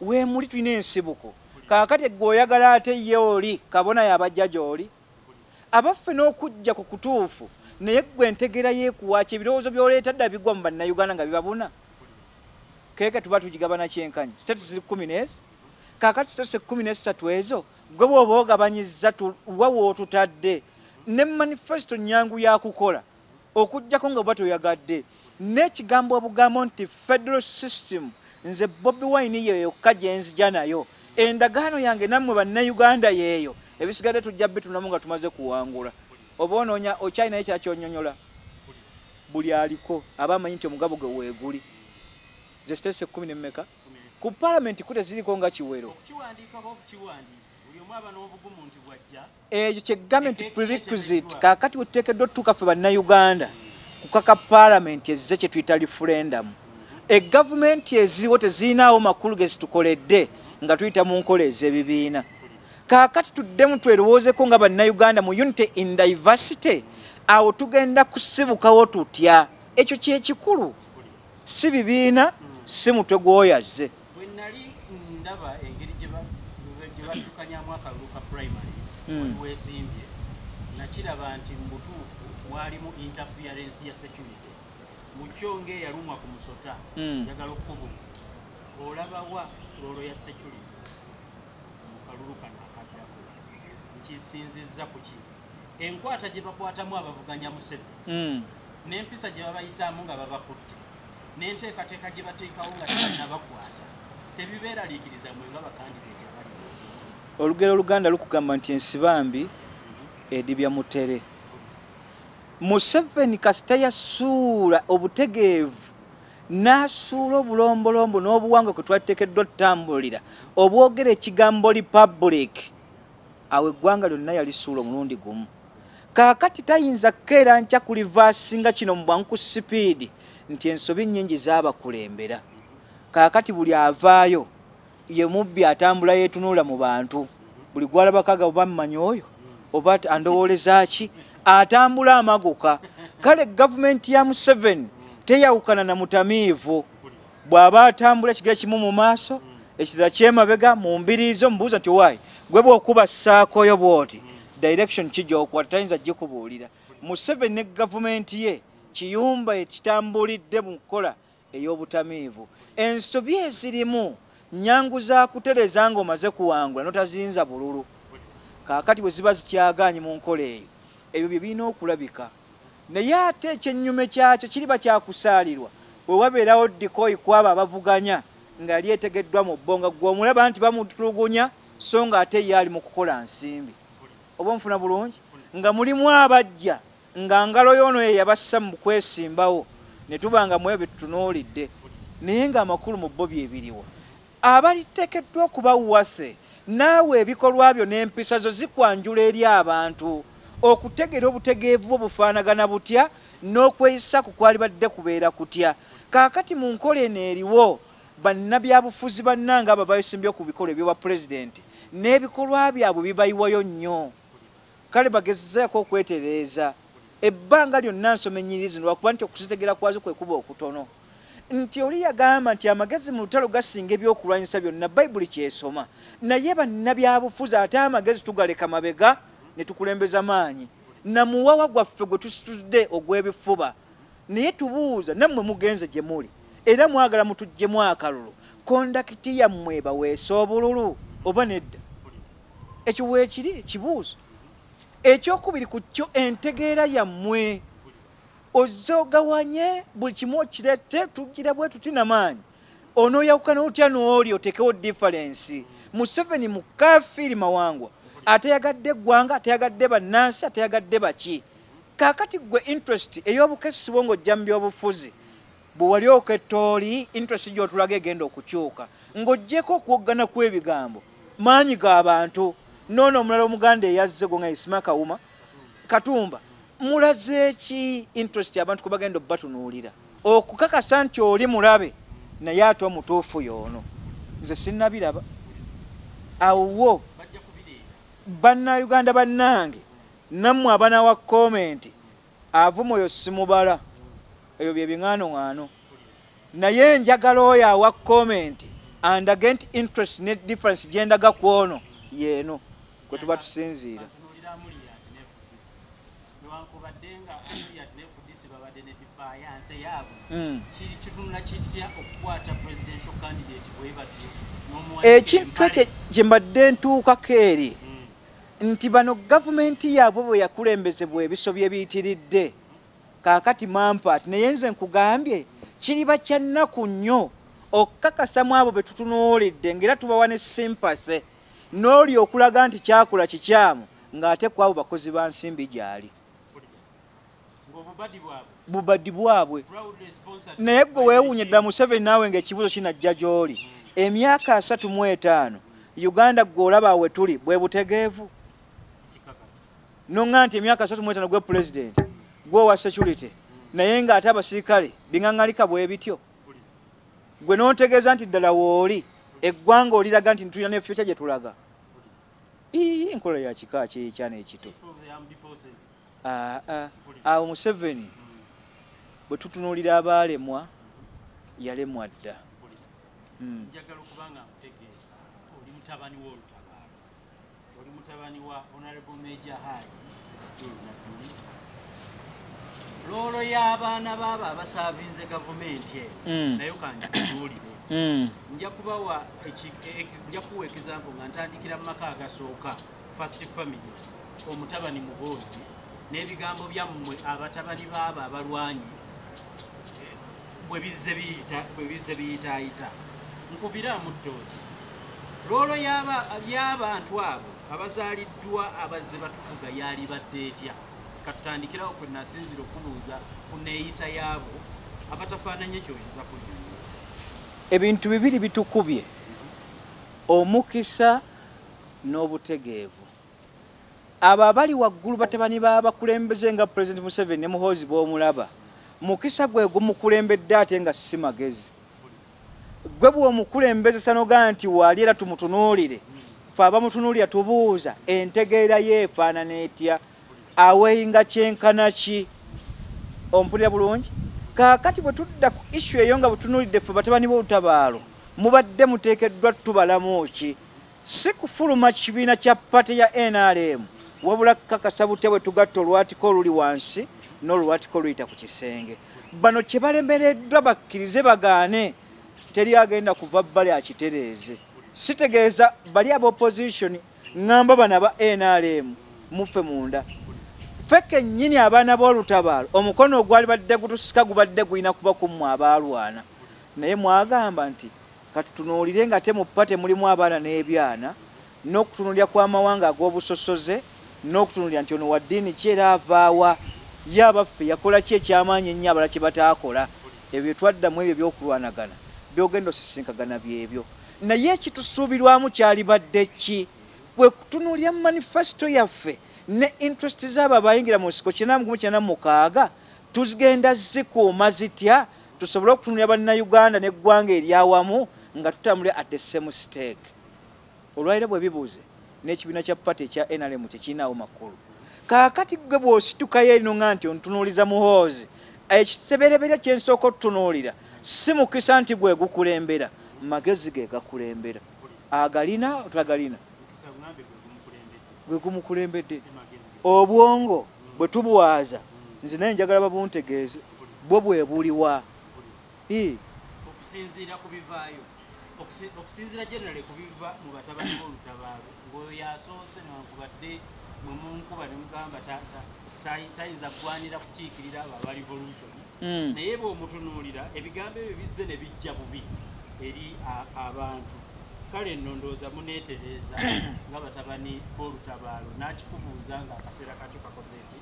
weemuli tulina ensibuko kaakati gwe oyagala ate ye oli kabona yabajja gy'oli abaffe n'okujja ku kutuufu naye gwe entegera yeekuwaaki ebirowoozo by'oleeta dda bigwa mu bannayuganda nga bibabuna keeka tuba tugigabana kyenkanyi status 10 kaakati status 13 ezo gwe bw'oba ogabanyizza wa wootutadde ne manifesto nnyangu yakukola okuggyako nga bwe toyagadde n'ekigambo obugambo nti federal system nze Bobi Wine yokka gye nzija nayo endagaano yange nammwe bannayuganda yeeyo ebisigadde tujja bitunamu nga tumaze kuwangula oba onoonya okyalinayo kyakyonnyonnyola buli aliko aba amanyi nti omugabo gwe weeguli ze states 10 n'emmeka ku palamenti kute ziriko nga kiwero ekyo kye government prerequisite kaakati we tuteekeddwa otutuuka ffe bannayuganda kukaka palamenti ezze kye tuyita referendum egavumenti eziwo tezirinaawo makulu ge zitukoledde nga tuyita mu nkola ez'ebibiina kaakati tuddemu twerowoozeko nga bannayuganda mu unity in diversity awo tugenda kusibukawo tutya ekyo kyekikulu si bibiina si mutwe gw'oyazze bwe nali bwolaba engeri gye baddukanyamu akalulu ka primaries wesimbye nakiraba nti mu butuufu mwalimu interference ya security mu kyo ng'eyalumwa ku musota njagala okukubuuza olabawa loolo ya security mu kalulu kano akaddako nkisinzizza ku ki enkwata gye bakwatamu abavuganya Museveni n'empisa gye babayisaamu nga babakutte n'enteekateeka gye bateekawo nga tebannabakwata tebibeeraliikiriza mwe nga bakandidate abali olugero oluganda lukugamba nti ensibambi edibya mutere Museveni kasita yasuula obutegeevu n'asuula obulombolombo n'obuwangwa kwe twateekeddwa tutambulira obwogera ekigambo republic awo eggwanga lyonna yalisuula omulundi gumu kaakati tayinza kukeera nkya kulivaasinga kino mu bwangu sipiidi nti ensobi nnyingi zaabakulembera kaakati buli avaayo ye mubbi atambula yeetunuula mu bantu buli gwalabakaga oba mmanyi oyo oba andowooleza ki atambula amaguka kale gavumenti ya Museveni teyawukana na mutamiivu bw'aba atambula ekigere kimu mu maaso ekirala kyemabega mu mbiriizo mubuuza nti waayi gwe bw'okuba ssaakoyo bw'oti direction kijja okukwata tayinza gikubuulira Museveni ne gavumenti ye kiyumba ekitambulidde mu nkola ey'obutamiivu ensobi ezirimu nyangu za kutereza ng'omaze kuwangula notaziyinza bululu kaakati bwe ziba zikyagaanye mu nkola eyo ebyo bye birina okulabika naye ate ekyennyume kyakyo kiriba kyakusaalirwa bwe wabeerawo dikoyi kwabo abavuganya nga lyetegeddwa mu bbonga gw'omulaba nti bamutulugunya so nga ate ye ali mu kukola nsimbi oba nfuna bulungi nga mulimu abajja nga ngalo y'ono ye yabassa mu kwesimbawo ne tuba nga mwe betutunuulidde naye ng'amakulu mu bo bye biriwo abaliteekeddwa okuba wase naawe ebikolwa byo n'empisa zo zikwanjula eri abantu okutegeera obutegeevu bwo bufaanagana butya n'okweyisa ku kwali badde kubeera kutya kaakati mu nkola eno eriwo bannabyabufuzi bannanga abo bayisimbye ku bikolwa ebyobwa pulezidenti n'ebikolwa byabwe bibayiwayo nnyo kale bagezezaako okwetereeza ebbanga lyonna nsoma ennyiriri zino lwakuba nti okuzitegeera kwazo kwe kuba okutono nti oli yagamba nti amagezi mu lutalo gasinga ebyokulwanyisa byonna bayibuli kyesoma naye bannabyabufuzi ate amagezi tugaleka mabega ne tukulembeza maanyi namuwawa gwaffe gwe tusitudde ogw'ebifuba naye tubuuza nammwe mugenze gye muli era mwagala mutuggyemu akalulu kondakiti yammwe baweesa obululu oba nedda ekyo weekiri kibuuzo ekyokubiri ku kyo entegeera yammwe ozogawanye buli kimu okirete tugira bwe tutina maanyi onooyawukana otya n'oli otekewo differensi Museveni mukafiiri mawangwa ateyagadde eggwanga ateyagadde bannansi ateyagadde baki kaakati gwe interest ey'obukessi bwo ng'ojja mu byobufuzi bwe wali okettooli interest gy'otulaga egenda okukyuka ng'oggyeko okuwoggana kw'ebigambo maanyi g'abantu noono omulala omuganda eyazze gwe nga Isima Kawuma Katumba mulaze ki interest abantu kwe bagenda obbatunuulira okukakasa nti oli mulabe naye ate omutuufu y'ono nze sinnabiraba awo bannayuganda bannange nammwe abanawa komenti avuma oyo simubala eyo bye biŋaanoŋaano naye njagala oyo awa komenti and against interest ne difference gyendaga ku ono yeeno kwe tuba tusinziira ekintu ekyo kye mbadde ntuukako eri nti bano gavumenti yaabwe bwe yakulembezebwa ebisobyo ebiyitiridde kaakati mampaati naye nze nkugambye kiriba kya nnaku nnyo okukakasamu abo be tutunuulidde ng'era tubawa ne simpase n'oli okulaga nti kyakola kikyamu ng'ate ku abo bakozi ba nsimbi gy'ali bubaddi bwabwe naye gwe weewuunye ddala Museveni naawe ng'ekibuuzo kinajja gy'oli emyaka 35 Uganda gw'olaba awe tuli bwe butegeevu nonga nti emyaka 35 gwe pulezidenti gwe wa security naye ng'ate abasirikale biŋaŋŋalika bwe bityo gwe n'otegeeza nti ddala wooli eggwanga oliraga nti tulina n'efyo kya gye tulaga enkola ya kika kyekyana ekito awo Museveni bwe tutunuulira abaalemwa yalemwa dda mutabani w'olutabaalo oli mutabani wa Honorable Major Haji loolo y'abaana baaba abasaavinze gavumenti eno naye kanjitunuulire nja kubawa nja kuwa example nga ntandikira mu maka agasooka first family omutabani Muhoozi n'ebigambo byammwe abatabani baabo abalwanyi bwe bizze biyitaayita nkubiramu ttooki loolo y'abantu abo abazaaliddwa abazze batufuga yalibadde etya katutandikirawo kwe nasinzira okubuuza ku neeyisa yaabo abatafaananye kyoyinza kunyonyola ebintu bibiri bitukubye omukisa n'obutegeevu abo abali waggulu batabani b'abakulembeze nga President Museveni ne Muhoozi b'omulaba mukisa gwe gumukulembedde ate nga si magezi gwe bw'omukulembeze sanoga nti waali era tumutunuulire fe abamutunuulira tubuuza entegeera yeefaanana etya aweyinga kyenkana ki ompulira bulungi kaakati bwe tudda ku issue eyo nga butunuulidde ffe batabani b'olutabaalo mubadde muteekeddwa tubalamu ki si kufuluma kibiina kya pate ya NRM wabula kakasa bute bwe tugatta olwatiko oluli wansi n'olwatiko oluyita ku kisenge bano kye balemereddwa bakkirize bagaane teri agenda kuva bbali akitereeze sitegeeza bali aba opposition ngamba bana ba NRM mufe munda feke nnyini abaana b'olutabaalo omukono ogwali badde gutusika gubadde gulina kuba kummwe abaalwana naye mwagamba nti katutunuulire nga te mu pate mulimu abaana n'ebyana n'okutunuulira kw'amawanga ag'obusosoze n'okutunuulira nti ono wa ddiini ki era avaawa ye abaffe yakola ki ekyamaanyi ennyo abala kye bataakola ebyo twaddamu ebyo ebyokulwanagana byogenda osisinkagana byebyo naye ekitusuubirwamu kyalibadde ki bwe kutunuulira mu manifesito yaffe ne interest z'abo abayingira mu nsiko 1996 tuzigenda zikuuma zitya tusobole okutunuulira bannayuganda n'eggwanga eryawamu nga tutambulira at the same stake olwaliro bwe bibuuze n'ekibiina kya pate ekya NRM tekirinaawo makulu kaakati gwe bw'ositukayo erino nga nti ontunuuliza Muhoozi ekitebereberye kye nsooka otutunuulira si mukisa nti gwe gukulembera magezi ge gakulembera agalina otagalina gwe gumukulembedde obwongo bwe tubwaza nze naye njagala babuntegeeze bwo bwe buliwa okusinziira ku bivaayo okusinziira generally ku biva mu batabani b'olutabaalo ng'oyo yasoose newankubadde mwe munkuba ne mugamba tayinza kugwanira kukiikirira abo aba revolution naye bw'omutunuulira ebigambo ebyo bizze ne bijja bubi eri abantu kale nno ndowooza muneetereeza nga batabani b'olutabaalo n'akikubuuza ng'akaseera kakyo kakoze eki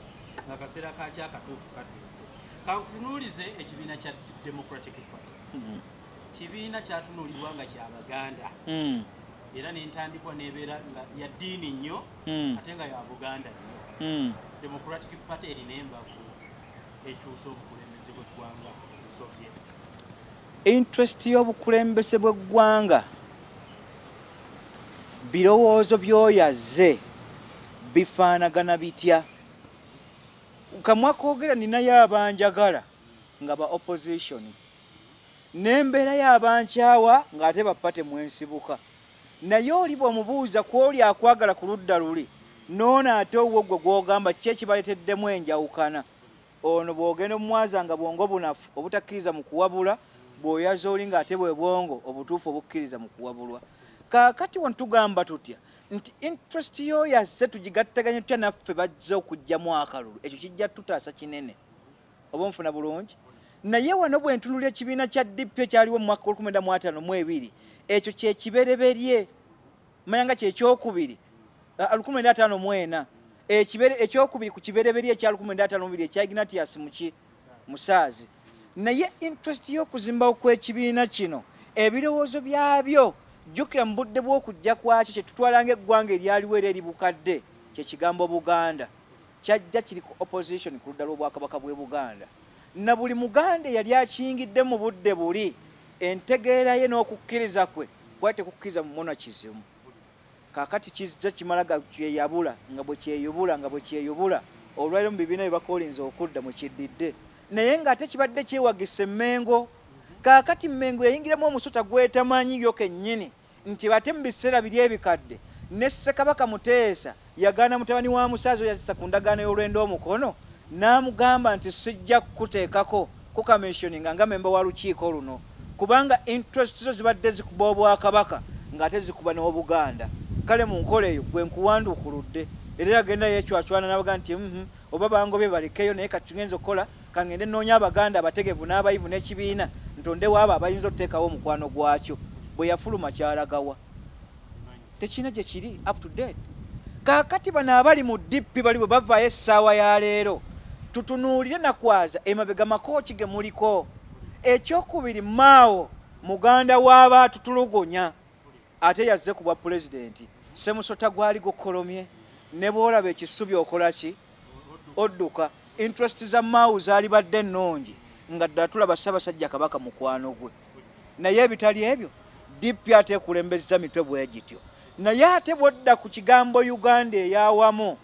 ng'akaseera kakyo akatuufu katuuse kankutunuulize ekibiina kya Democratic Party kibiina kyatunuulibwa nga kyabaganda era n'entandikwa n'ebeera nga ya ddiini nnyo ate nga ya Buganda nnyo Democratic Party erina embavu ekyusa obukulembeze bw'eggwanga busobye interest y'obukulembeze bw'eggwanga birowoozo by'oyazze bifaanagana bitya kamwa koogera ninayo abanjagala nga ba opposition n'embeera y'abankyawa ng'ate bapate mwensibuka naye oli bw'omubuuza ku oli akwagala ku ludda luli n'ono ate owwo gwe gw'ogamba ki ekibaleteddemu enjawukana ono bw'ogenda omumwaza nga bwongo bunafu obutakkiriza mu kuwabula bw'oyaza oli ng'ate bwe bwongo obutuufu obukkiriza mu kuwabulwa kaakati wantugamba tutya nti interest yo yazze tugigattaganya tutya naffe bajja okujjamu akalulu ekyo kijja tutaasa kinene oba nfuna bulungi naye wano bwe ntunulira ekibiina kya DP ekyaliwo mu mwaka 1952 ekyo kyekibereberye manya nga kyekyokubiri 1954 ekyokubiri ku kibereberye ekya 1952 ekya Ignatius Musaazi naye interest y'okuzimbawo kw'ekibiina kino ebirowoozo byabyo jjukira mu budde bw'okujja kwakyo kye tutwala ng'eggwanga eryaliwo era eri bukadde kye kigambo Buganda kyajja kiri ku opposition ku ludda lw'obwakabaka bw'e Buganda na buli Muganda yali akiyingidde mu budde buli entegeera ye n'okukkiriza kwe kwali tekukkiriza mu monarchism kaakati kizza kimala kyeyabula nga bwe kyeyubula nga bwe kyeyubula olwaliro mu bibiina bye bakolinze okudda mwe kiddidde naye ng'ate kibadde kyewagisa Mmengo kaakati Mmengo yayingiramu omusota gwetamanyi yo kennyini nti bate mu biseera biri ebikadde ne Ssekabaka Muteesa yagaana mutabani wa Musazo yassa ku ndagaano y'olwendo omukono n'amugamba nti sijja kukuteekako ku commissioning nga memba wa lukiiko luno kubanga interest zo zibadde zikuba Obwakabaka ng'ate zikuba n'Obuganda. Kale mu nkola eyo gwe nkuwanduukuludde era yagenda yeecwacwana n'abaga nti oba bangobye balekeyo naye kati ngenza okukola kangende nnoonya Abaganda abategevu n'abayivu n'ekibiina ntondewo abo abayinza okuteekawo omukwano gwakyo. Bwe yafuluma kyalagawa tekina gye kiri up to date. Kaakati bano abali mu DP bali bwe bavaayo essaawa ya leero tutunuulire nakwaza emabega makooki ge muliko. Ekyokubiri Mao muganda w'abaatutulugunya ate yazze ku bwa pulezidenti Semusota gwali gukolomye ne bw'olaba ekisubi okola ki odduka. Interest za Mao zaali badde nnungi nga ddala tulaba Ssaabasajja Kabaka mukwano gwe naye ebitali ebyo DP ate ekulembeza mitwe bwe gityo. Naye ate bwodda ku kigambo Uganda eyawamu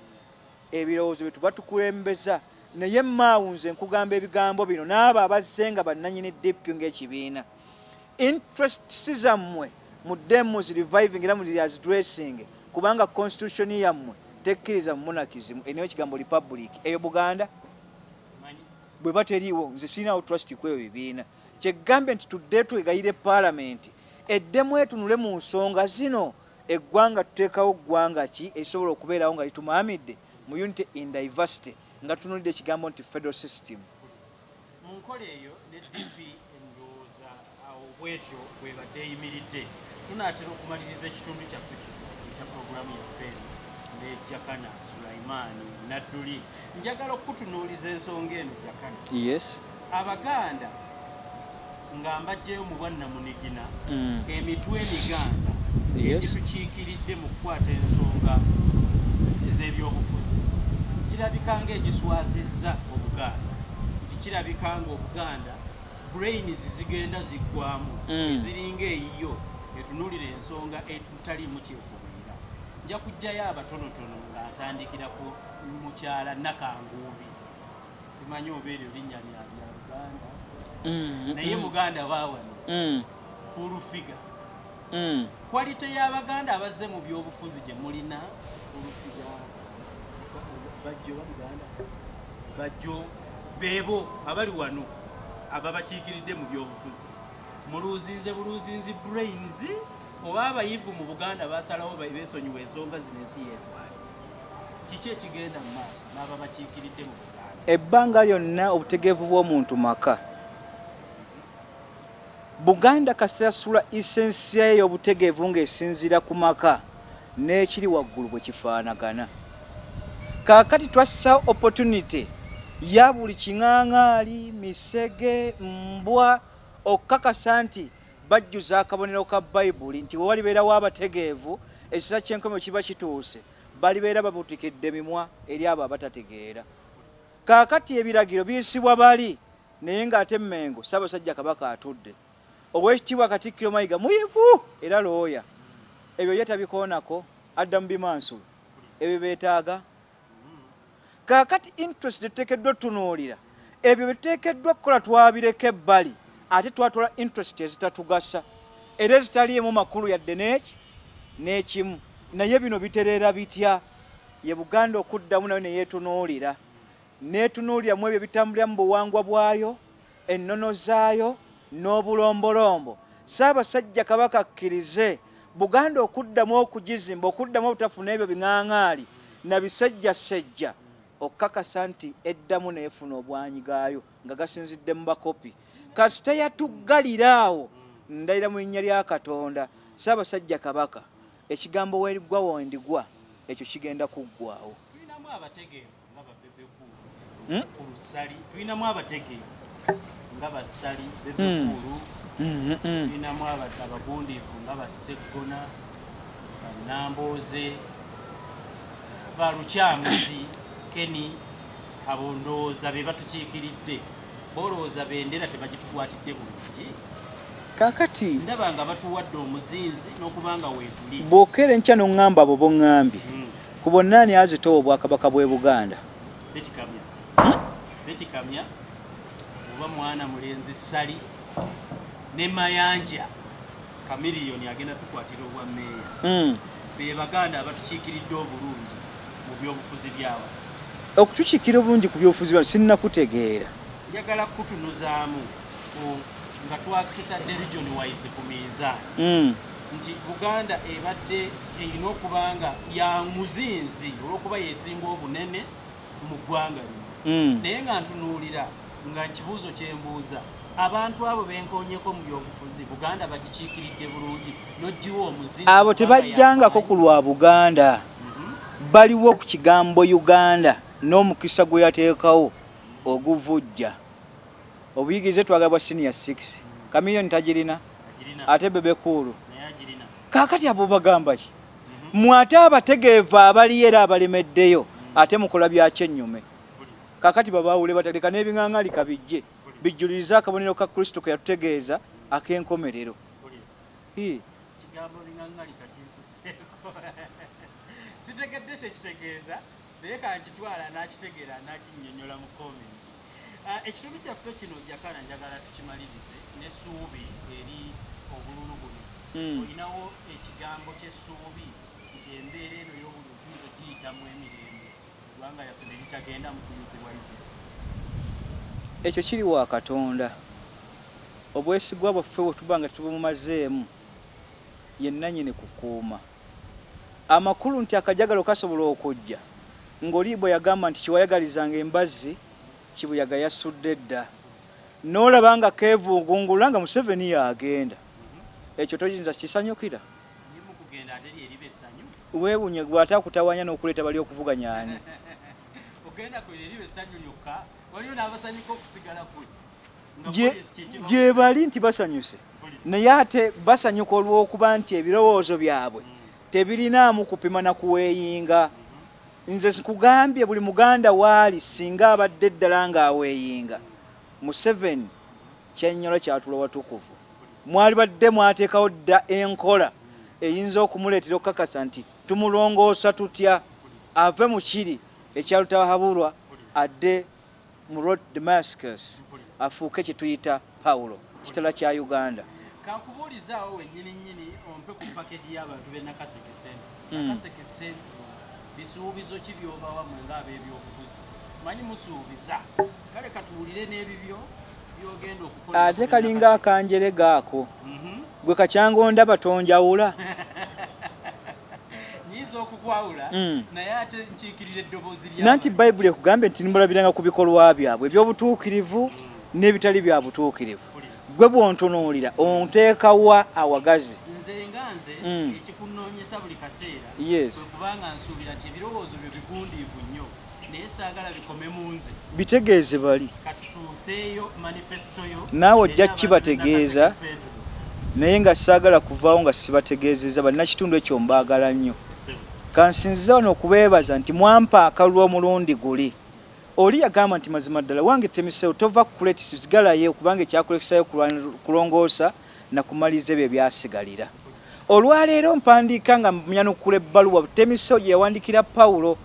ebirowoozo bye tuba tukulembeza naye Mao nze nkugamba ebigambo bino n'abo abazze nga bannannyini DP ng'ekibiina interests zammwe muddemu reviving era addressing kubanga constitution yammwe tekkiriza mu monarchism eniyo ekigambo republic eyo Buganda bwe bateriiwo nze sirinawo trust kweyo bibiina kyegambe nti tudde twegayire parliament eddemu etunule mu nsonga zino eggwanga tuteekawo ggwanga ki esobola okubeerawo nga litumaamidde mu unity in diversity nga tunulidde ekigambo nti federal system. Mu nkola eyo ne DP endowooza awo bwetyo bwebadde eyimiridde tunaatera okumaliriza ekitundu kyaffe ekya puroguramu yaffe ne Jakana Sulaimaani Nadduli. Njagala okutunuuliza ensonga eno Jakana. Yes. Abaganda nga mbajjayo mu bwannamunigina emitwe emiganda egitukiikiridde mu kukwata ensonga ez'ebyobufuzi kirabika ng'egiswazizza Obuganda. Kirabika ng'Obuganda brains zigenda ziggwamu eziringa eyiyo etunuulira ensonga etutaliimu kyekubiira. Nja kujjayo abatonotono ng'atandikira ku mukyala Nakanguubi. Simanyi oba eryo linnya lya Luganda naye Muganda waawano full figure. Quality y'Abaganda abazze mu byobufuzi gye mulina full figure bajjo Buganda bajjo beebo abali wano ababakiikiridde mu byobufuzi muluuzinze buluuzinzi brains oba abayivu mu Buganda basalawo beesonyiwa ensonga zino ensi yeetwale. Kiki ekigenda mu maaso n'ababakiikiridde mu Buganda? Ebbanga lyonna obutegeevu bw'omuntu maka Buganda kasasula essensi y'obutegeevu ng'esinziira ku maka n'ekiri waggulu bwe kifaanagana. Kaakati twassa opportunity ya buli kiŋŋaŋaali misege mbwa okukakasa nti bajjuza akabonero ka Bayibuli nti walibeerawo abategeevu ekiseera ky'enkomo kiba kituuse balibeera babutikidde mimwa eri abo abatategeera. Kaakati ebiragiro biyisibwa bali naye ng'ate Mmengo Ssaabasajja Kabaka atudde. Oweekitiibwa Katikkiro Mayiga muyivu era looya. Ebyo ye tabikoonako adda mu bimansulu ebyo beetaaga. Kaakati interest teteekeddwa tunuulira ebyo biteekeddwa kukola twabireka ebbali ate twatwala interest ezitatugasa era ezitaliimu makulu yadde n'ekimu. Naye bino bitereera bitya? Ye Buganda okuddamu nayo ne yeetunuulira n'etunuulira mu ebyo bitambulira mu buwangwa bwayo ennono zaayo n'obulombolombo. Ssaabasajja Kabaka akkirize Buganda okuddamu okugizimba okuddamu obutafuna ebyo biŋŋaŋaali na bisejjasejja okukakasa nti eddamu neefuna obwanyi gaayo nga gasinzidde mu bakopi. Kasita yatuggaliraawo ndayira mu linnya lya Katonda Ssaabasajja Kabaka ekigambo weerigwa wendigwa ekyo kigenda kuggwaawo. Tulinamu abategeevu nga babbebekulu ku lusali, tulinamu abategeevu nga basali bebekulu, tulinamu abagundiivu nga Basseggona, Bannambooze, Balukyamuzi, Keni, abo ndowooza be batukiikiridde. Bolowooza bendera tebagitukwatidde bulungi. Kaakati ndaba nga batuwadde omuzinzi n'okubanga weetuli. Bw'okeera enkya n'oŋŋamba abo boŋŋambye ku bonna ani azitowa Obwakabaka bw'e Buganda? Beti Kamya oba mwana mulenzi Sali ne Mayanja. Kamiliyoni agenda tukwatira obwa meeya be baganda abatukiikiridde obulungi mu byobufuzi byawa okutukiikira obulungi ku byobufuzi byawa sinnakutegeera njagala kutunuzaamu nga twatutadde region wise ku minzaani nti Buganda ebadde erina okuba nga ya muzinzi olw'okuba yeesinga obunene mu ggwanga lino naye nga ntunuulira nga kibuuzo kyembuuza abantu abo benkoonyeko mu byobufuzi Buganda bagikiikiridde bulungi n'oggiwa omuzinzi abo tebajjangako ku lwa Buganda baliwo ku kigambo Uganda n'omukisa gwe yateekawo oguvujja obuyigirize twagala bwa senior 6 Kamiliyoni tagirina ate Bebekulu kaakati abo bagamba ki mwate abategeevu abaliyo era abalemeddeyo ate mukola byakyennyume kaakati babaawule bataleka n'ebiŋaŋalika bijje bijjuliriza akabonero ka Kristo ke yatutegeeza ak'enkomerero kigambo biŋaŋalika kinsuseeko sitegedde kyekitegeeza naye kankitwala n'akitegeera n'akinnyonnyola mu komenti ekitundu kyaffe kino Jakana njagala tukimalirize n'essuubi eri obululu buno olinawo ekigambo ky'essuubi nti embeera eno y'obulungizo giyitamu emirembe eggwanga yaffe ne litagenda mu kuyuzibwayuzibwa ekyo kiri wa Katonda obwesigwa bwaffe bwe tuba nga tubumumazeemu yenna nyini kukuuma amakulu nti akajagalo kasobola okujja ng'Oliibwe yagamba nti kiwayagalizanga embazzi kibuyaga yasudde dda n'olaba nga keevungungula nga Museveni yaagenda ekyo toyinza kisanyukira weewunye gw'ate akutawanya n'okuleeta bali okuvuganyaani gye bali nti basanyuse naye ate basanyuka olw'okuba nti ebirowoozo byabwe tebirinaamu kupima na kuweeyinga nze sikugambye buli muganda waali singa abadde ddala ng'aweeyinga Museveni kyennyolo kyatula watukuvu mwali badde mwateekawo dda enkola eyinza okumuleetera okukakasa nti tumulongoosa tutya ave mu kiri ekyalutahabulwa adde mu road Damascus afuuke kye tuyita Pawulo kitala kya Uganda kakubuulizaawo wennyini nnyini ompe ku pakeji y'abantu b'e Nakaseke Central Nakaseke Central bisuubizo ki by'obawa mu ng'ab'ebyobufuzi manyi musuubiza kale katuwulire n'ebibyo byogenda okukola ate kalinga akanjere gaako gwe kacyangonda batonjawula nyinza okukwawula naye ate nkiikirira eddoboozi lya nanti Bayibuli ekugambye nti nimulabiranga ku bikolwa byabwe eby'obutuukirivu n'ebitali bya butuukirivu gwe bw'ontunuulira onteekawa awagazi nze nga nze ekikunoonyesa buli kaseera kubanga nsuubira nti ebirowoozo byo bigundiivu nnyo naye saagala bikome mu nze bitegeeze bali katutuuseeyo manifesito yo naawe ojja kibategeeza naye nga saagala kuvaawo nga sibategeezeza balina kitundu ekyo mbaagala nnyo kansinziza wano okubeebaza nti mwampa akalulu omulundi guli oli yagamba nti mazima ddala wange temiseewo tova kukuleti sigalayo kubanga ekyakulekisayo kulongoosa nakumaliza ebyo ebyasigalira olwaleero mpandiika nga myanukula ebbaluwa temiseewo gye yawandikira Pawulo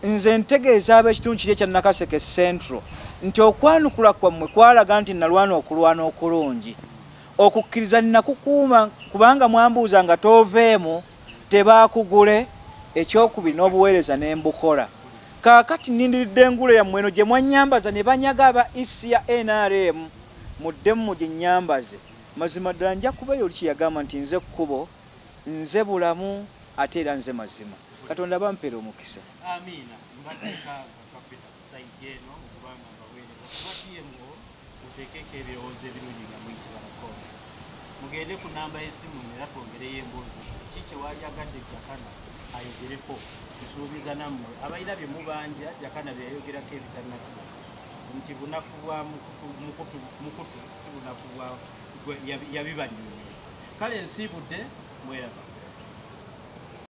nze ntegeeza ab'ekitundu kiri ekya Nakaseke Central nti okwanukula kwammwe kwalaga nti nalwana okulwana okulungi okukkiriza nnakukuuma kubanga mwambuuza nga toveemu tebaakugule ekyokubiri n'obuweereza ne mbukola kaakati nindiridde engulo yammwe eno gye mwannyambaza ne banyaga aba isi ya NRM muddemu muginyambaze mazima ddala nja kubeera oli kyeyagamba nti nze kkubo nze bulamu ate era nze mazima Katonda bampeera omukisa amiina mbateeka kapita kusayidi eno okubanga mbaweereza kubatiyemu muteekeko ebirowoozo ebirungi nga muyitibako mugende ku namba y'essimu era twongereyo emboozi ki kyewayagadde Jakana ayogereko tusuubiza nammwe abalina bye mubanja Jakana bye yayogerako ebitannatuuka nti bunafu bwa mukutu si bunafu bwa yabibanyumira kale nsiibudde mweraba